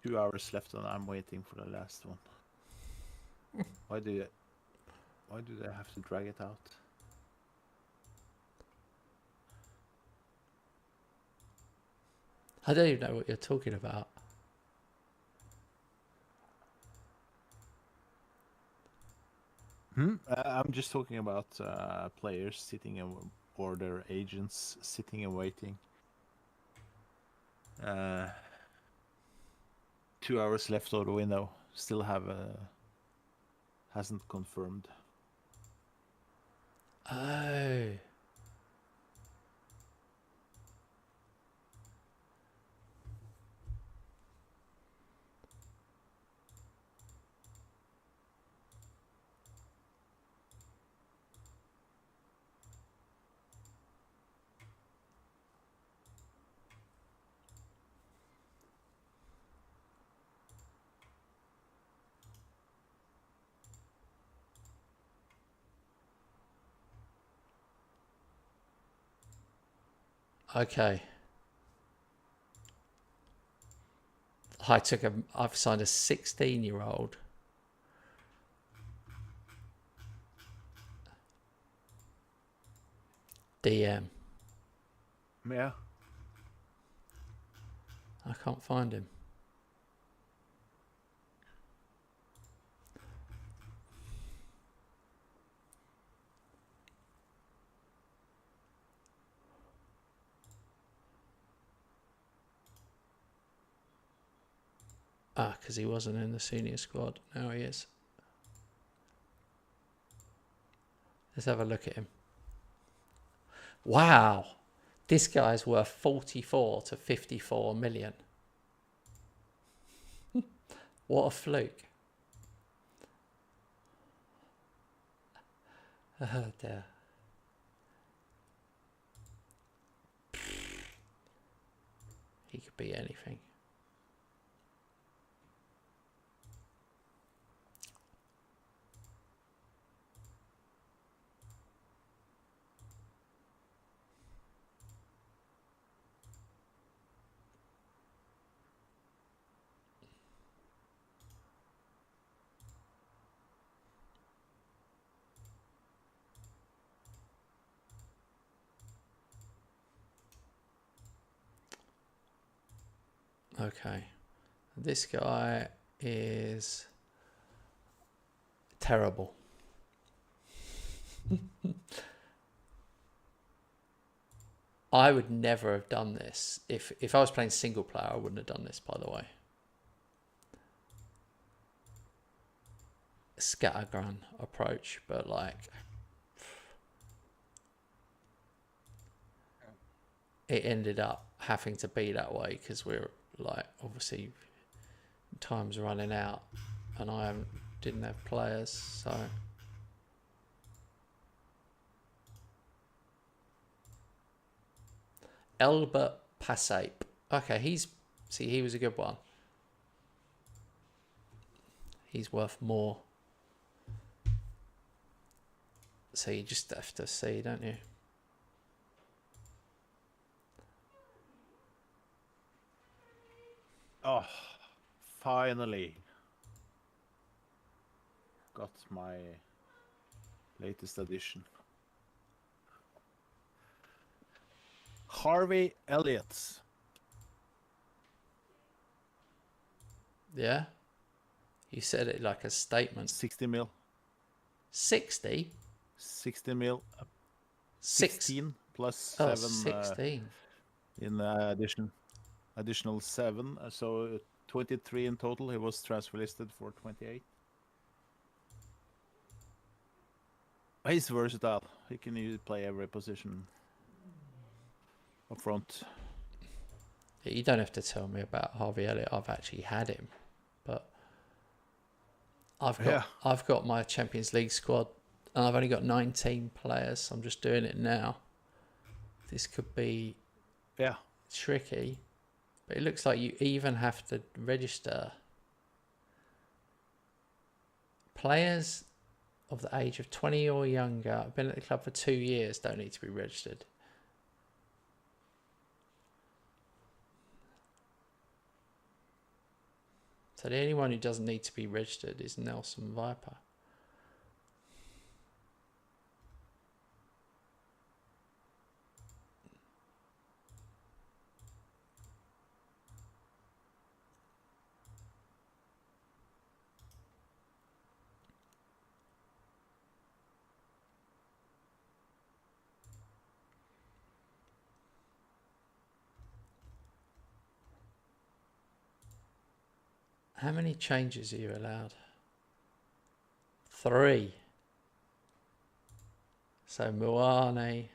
Two hours left, and I'm waiting for the last one. Why do they have to drag it out? I don't even know what you're talking about. I'm just talking about players sitting or their agents sitting and waiting. 2 hours left of the window. Still hasn't confirmed. Oh. Okay. I've signed a 16-year-old. DM. Yeah. I can't find him. Because he wasn't in the senior squad. Now he is. Let's have a look at him. Wow. This guy's worth 44 to 54 million. What a fluke. Oh dear. He could be anything. Okay. This guy is terrible. I would never have done this. If I was playing single player, I wouldn't have done this, by the way. Scattergun approach, but like it ended up having to be that way because we're like, obviously time's running out and didn't have players, so Elbert Passape. Okay, he was a good one. He's worth more. So you just have to see, don't you? Oh, finally got my latest edition. Harvey Elliott. Yeah. You said it like a statement. 60 mil. 60? 60 mil. 16 plus 7. 16. In additional 7. So 23 in total. He was transfer listed for 28. He's versatile. He can play every position up front. You don't have to tell me about Harvey Elliott. I've actually had him, but I've got my Champions League squad, and I've only got 19 players. So I'm just doing it now. This could be tricky, but it looks like you even have to register. Players of the age of 20 or younger, have been at the club for 2 years, don't need to be registered. So the only one who doesn't need to be registered is Nelson Viper. How many changes are you allowed? 3. So Muane.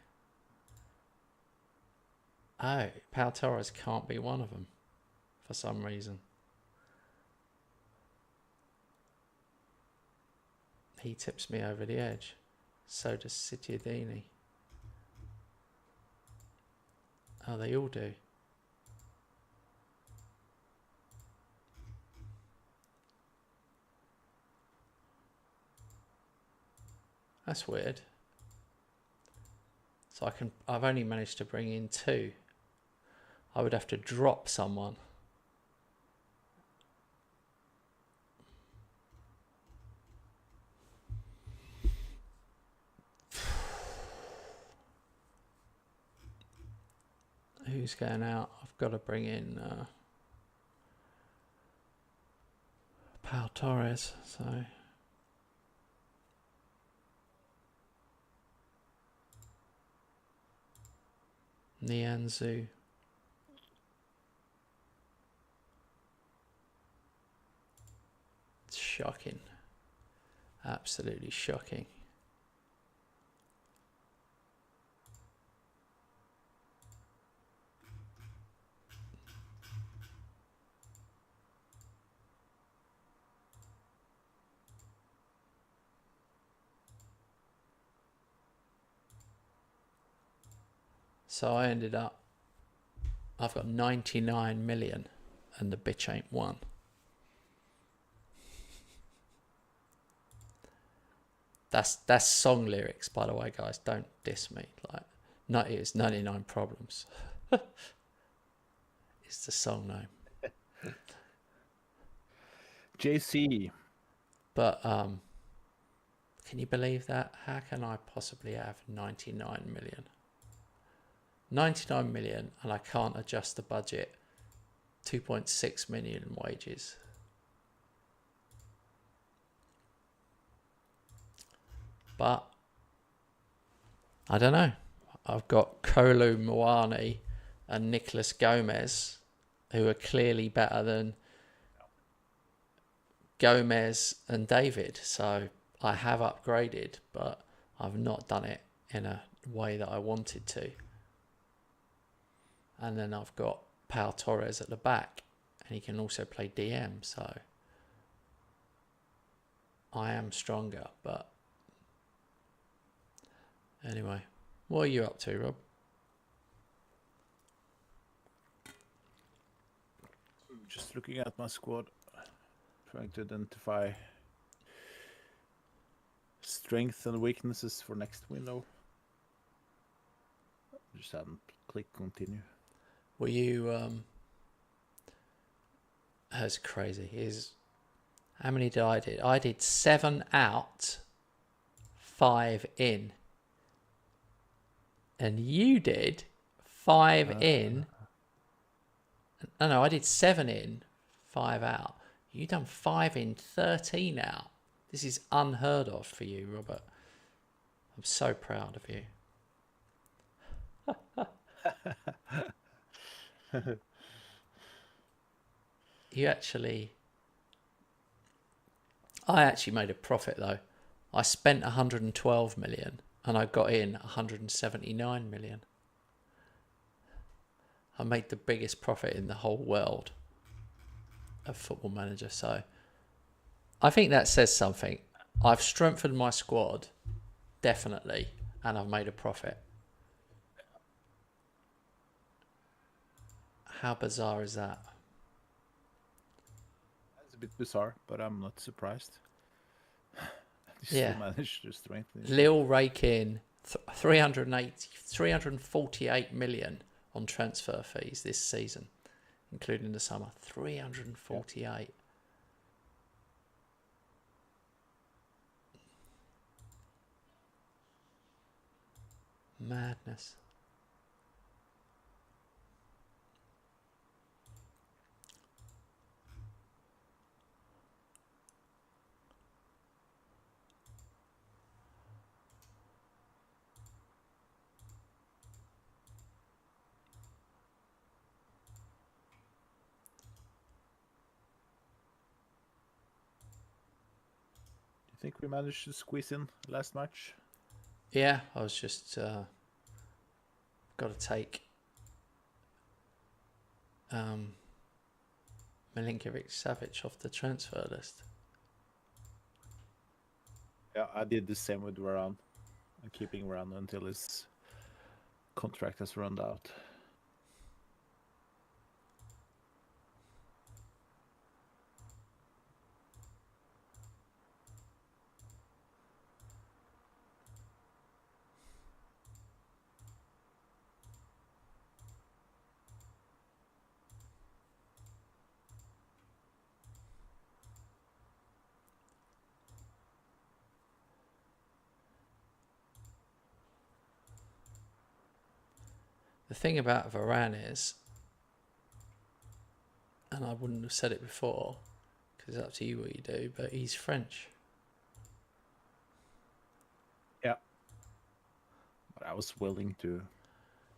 Oh, Pau Torres can't be one of them for some reason. He tips me over the edge. So does Cittadini. Oh, they all do. That's weird. So I've only managed to bring in 2. I would have to drop someone. Who's going out? I've got to bring in Pau Torres. So Nianzou. It's shocking. Absolutely shocking. So I ended up, I've got 99 million and the bitch ain't won. That's song lyrics, by the way, guys. Don't diss me. Like, no, it's 99 Problems. It's the song name. JC. But can you believe that? How can I possibly have 99 million? 99 million and I can't adjust the budget. 2.6 million wages. But I don't know. I've got Kolo Muani and Nicholas Gomez, who are clearly better than Gomez and David. So I have upgraded, but I've not done it in a way that I wanted to. And then I've got Pau Torres at the back, and he can also play DM. So I am stronger, but anyway, what are you up to, Rob? Just looking at my squad, trying to identify strengths and weaknesses for next window. Just haven't clicked continue. Were you that's crazy. How many did I do? I did 7 out, 5 in. And you did 5 in. No, I did 7 in, 5 out. You done 5 in, 13 out. This is unheard of for you, Robert. I'm so proud of you. I actually made a profit though. I spent 112 million and I got in 179 million. I made the biggest profit in the whole world of Football Manager. So I think that says something. I've strengthened my squad, definitely, and I've made a profit. How bizarre is that? That's a bit bizarre, but I'm not surprised. You Yeah. still managed to strengthen it. Lille rake in 348 million on transfer fees this season, including the summer. 348. Yeah. Madness. Do you think we managed to squeeze in last match? Yeah, I was just got to take Milinkovic-Savic off the transfer list. Yeah, I did the same with Varane. I'm keeping Varane until his contract has run out. The thing about Varane is, and I wouldn't have said it before, because it's up to you what you do, but he's French. Yeah. But I was willing to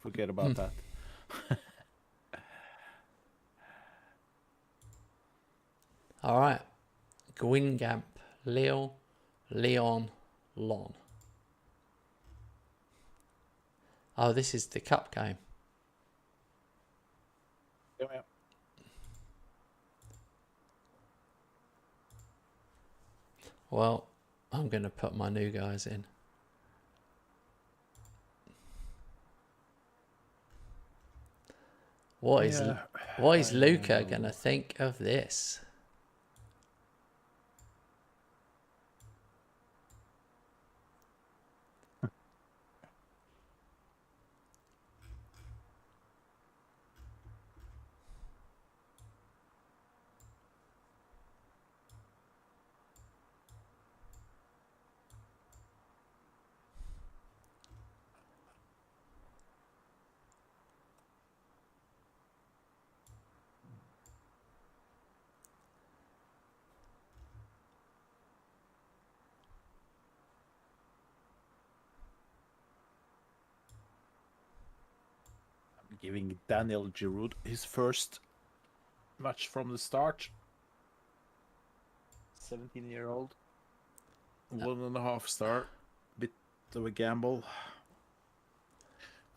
forget about that. All right. Guingamp, Lille, Lyon, Lon. Oh, this is the cup game. Yeah. Well, I'm going to put my new guys in. What is Yeah, what is I Luca know. gonna think of this? I'm giving Daniel Giroud his first match from the start. 17-year-old. 1.5 star. Bit of a gamble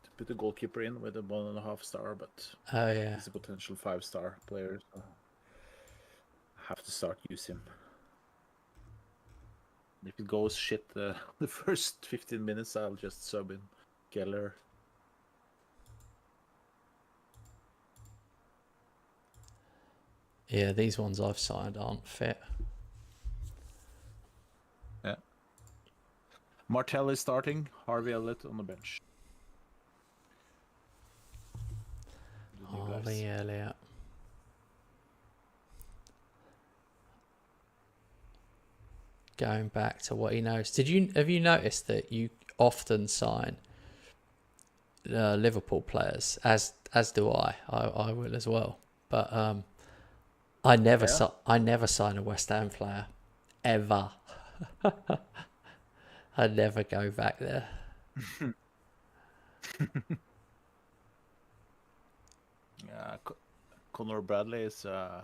to put the goalkeeper in with a 1.5 star, but Oh yeah. he's a potential 5-star player, so I have to start use him. If it goes shit the first 15 minutes, I'll just sub in Keller. Yeah, these ones I've signed aren't fit. Yeah. Martel is starting. Harvey Elliott on the bench. The new Harvey guys. Elliott. Going back to what he knows. Have you noticed that you often sign Liverpool players, as do I will as well, but I never Yeah. I never sign a West Ham player ever. I never go back there. Yeah, Conor Bradley is a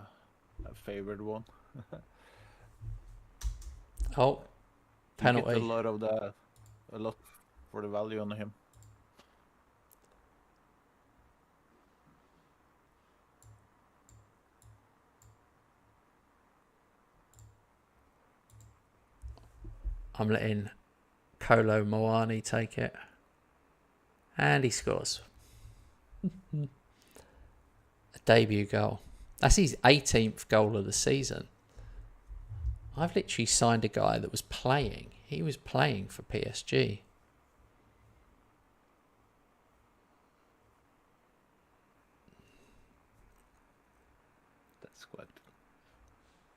favored one. Oh, You get penalty. a lot for the value on him. I'm letting Kolo Moani take it, and he scores a debut goal. That's his 18th goal of the season. I've literally signed a guy that was playing. He was playing for PSG.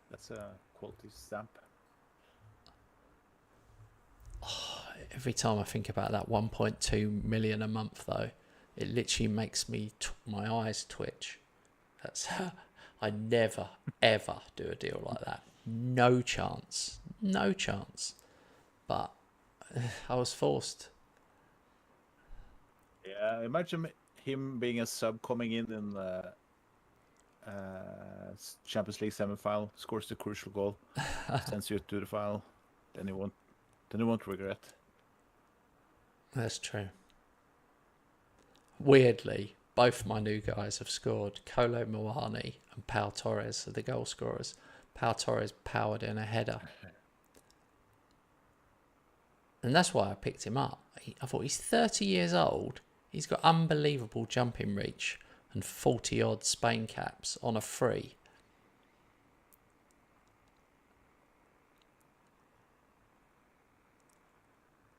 That's a quality stamp. Every time I think about that 1.2 million a month, though, it literally makes me my eyes twitch. That's I never ever do a deal like that. No chance. No chance. But I was forced. Yeah, imagine him being a sub coming in the Champions League semi-final, scores the crucial goal, sends you to the final. Then you won't regret. That's true. Weirdly, both my new guys have scored. Kolo Muani and Pau Torres are the goal scorers. Pau Torres powered in a header. And that's why I picked him up. I thought he's 30 years old. He's got unbelievable jumping reach and 40 odd Spain caps on a free.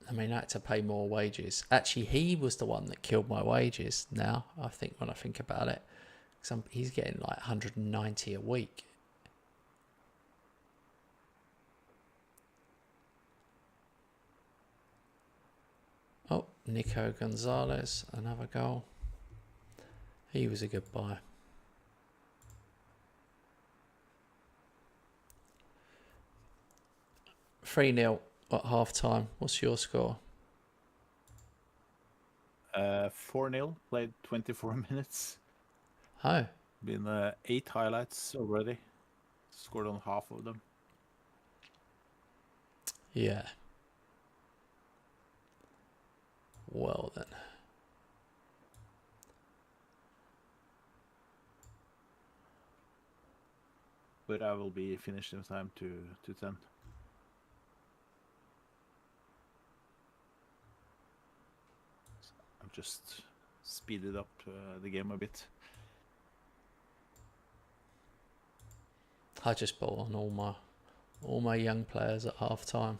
I mean, I had to pay more wages. Actually, he was the one that killed my wages now, I think, when I think about it. Because he's getting like 190 a week. Oh, Nico Gonzalez, another goal. He was a good buy. Three 0 at half time. What's your score? 4-0, played 24 minutes. Oh, Been 8 highlights already. Scored on half of them. yeah. Well then. But I will be finished in time to 10. I've just speeded up the game a bit. I just bought on all my young players at half time.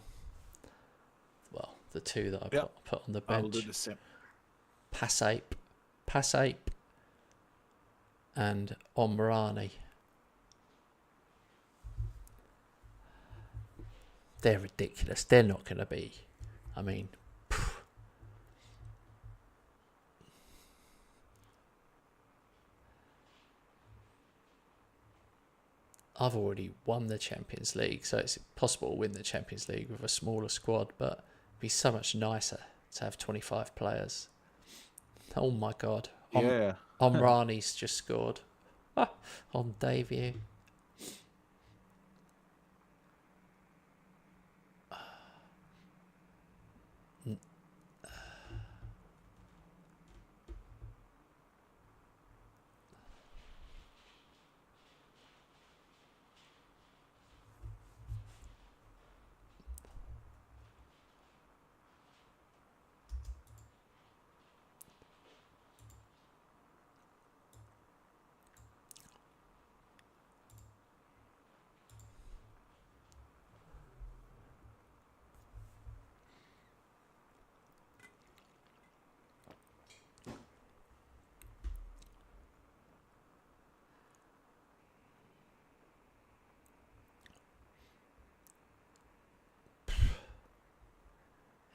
Well, the two that I put on the bench. I will do the same. Passape, and Omrani. They're ridiculous. They're not going to be. I mean, I've already won the Champions League, so it's possible to win the Champions League with a smaller squad, but it'd be so much nicer to have 25 players. Oh my God. Yeah. Omrani's just scored on debut.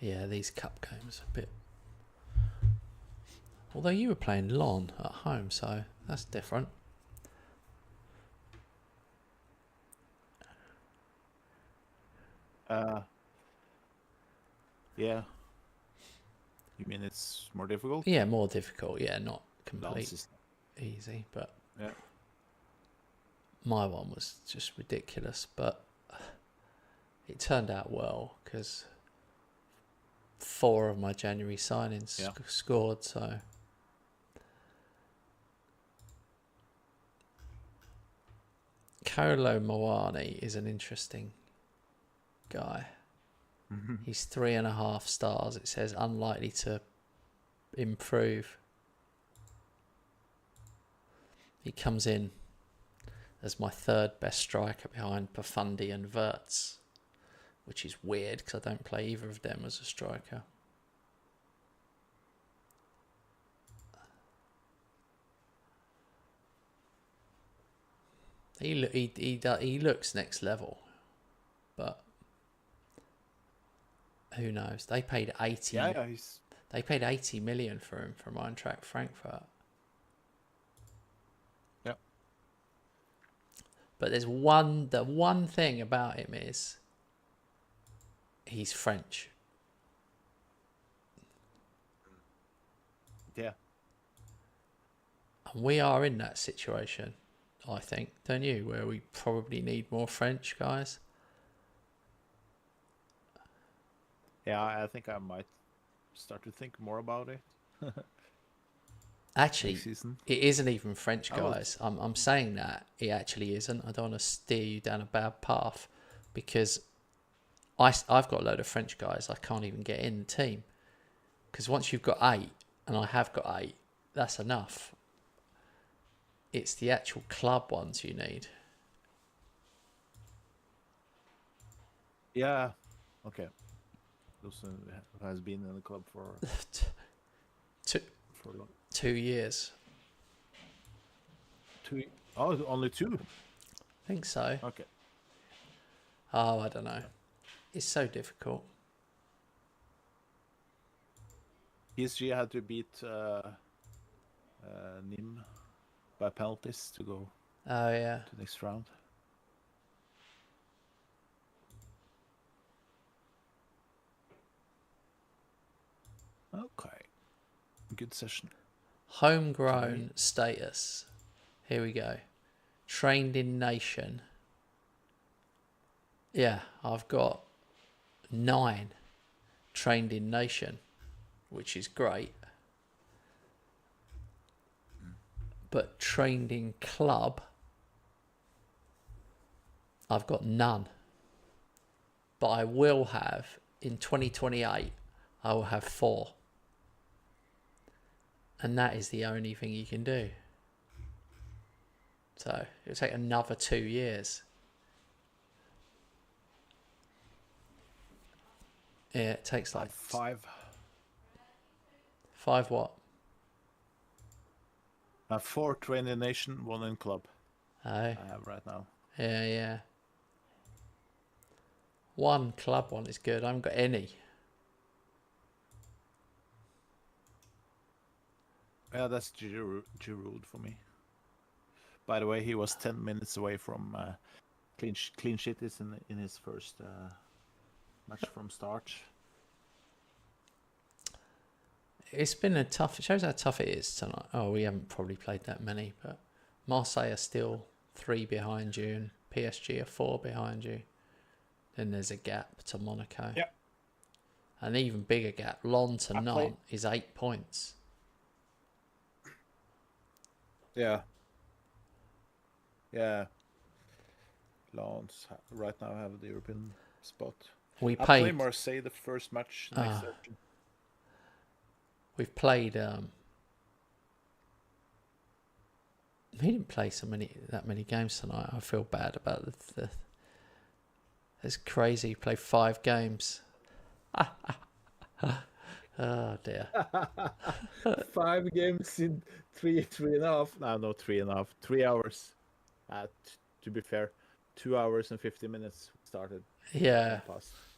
Yeah, these cup games are a bit... Although you were playing Lyon at home, so that's different. Yeah. You mean it's more difficult? Yeah, more difficult. Yeah, not completely Lance is- easy, but Yeah. my one was just ridiculous. But it turned out well because 4 of my January signings scored, so... Kolo Moani is an interesting guy. He's 3.5 stars. It says unlikely to improve. He comes in as my 3rd best striker behind Pafundi and Wirtz, which is weird because I don't play either of them as a striker. He looks next level, but who knows? They paid 80. Yeah, They paid 80 million for him from Eintracht Frankfurt. Yeah. But there's the one thing about him is he's French. Yeah. And we are in that situation, I think, don't you? Where we probably need more French guys. Yeah, I think I might start to think more about it. Actually, season. it isn't even French guys. I'm saying that it actually isn't. I don't want to steer you down a bad path because I've got a load of French guys I can't even get in the team. Because once you've got 8, and I have got 8, that's enough. It's the actual club ones you need. Yeah. Okay. Those who has been in the club for for long. 2 years. 2. Oh, only 2. I think so. Okay. Oh, I don't know. It's so difficult. PSG had to beat Nîmes by penalties to go Oh, yeah. to the next round. Okay. Good session. Homegrown status. Here we go. Trained in nation. Yeah, I've got 9 trained in nation, which is great. But trained in club, I've got none. But I will have, in 2028, I will have 4. And that is the only thing you can do. So it'll take another 2 years. Yeah, it takes like 5. 5 what? 4 training nation, 1 in club. Oh, I have right now. yeah. 1 club one is good. I haven't got any. Yeah, that's Giroud for me. By the way, he was 10 minutes away from clean sheet is in his first match from start. It's been it shows how tough it is tonight. Oh, we haven't probably played that many, but Marseille are still 3 behind you and PSG are 4 behind you. Then there's a gap to Monaco. Yeah. An even bigger gap. Lens to Nantes is 8 points. Yeah. Yeah. Lens right now have the European spot. I play Marseille the first match next session. We've played. We didn't play that many games tonight. I feel bad about the. It's crazy. You play 5 games. Oh dear. 5 games in 3.5. No, not 3.5. 3 hours. To be fair, 2 hours and 50 minutes started. Yeah.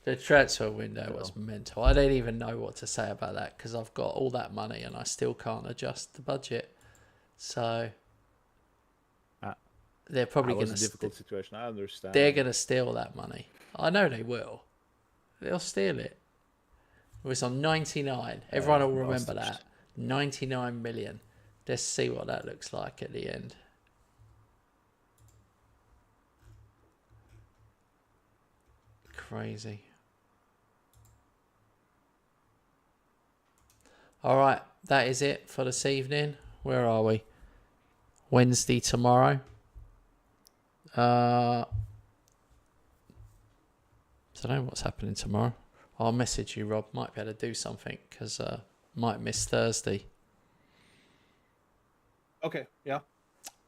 The transfer window was mental. I don't even know what to say about that because I've got all that money and I still can't adjust the budget. So they're probably going to. It's a difficult situation. I understand. They're going to steal that money. I know they will. They'll steal it. It was on 99. Everyone will remember that. 99 million. Let's see what that looks like at the end. Crazy. All right, that is it for this evening. Where are we? Wednesday tomorrow. I don't know what's happening tomorrow. I'll message you, Rob. Might be able to do something because might miss Thursday. Okay, yeah.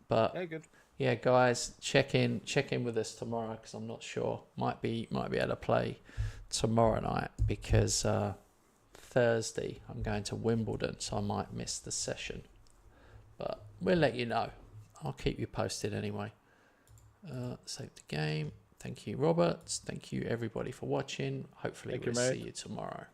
But yeah, good. Yeah, guys, check in with us tomorrow because I'm not sure. Might be able to play tomorrow night because Thursday I'm going to Wimbledon, so I might miss the session. But we'll let you know. I'll keep you posted anyway. Save the game. Thank you, Robert. Thank you, everybody, for watching. Hopefully we'll see you tomorrow.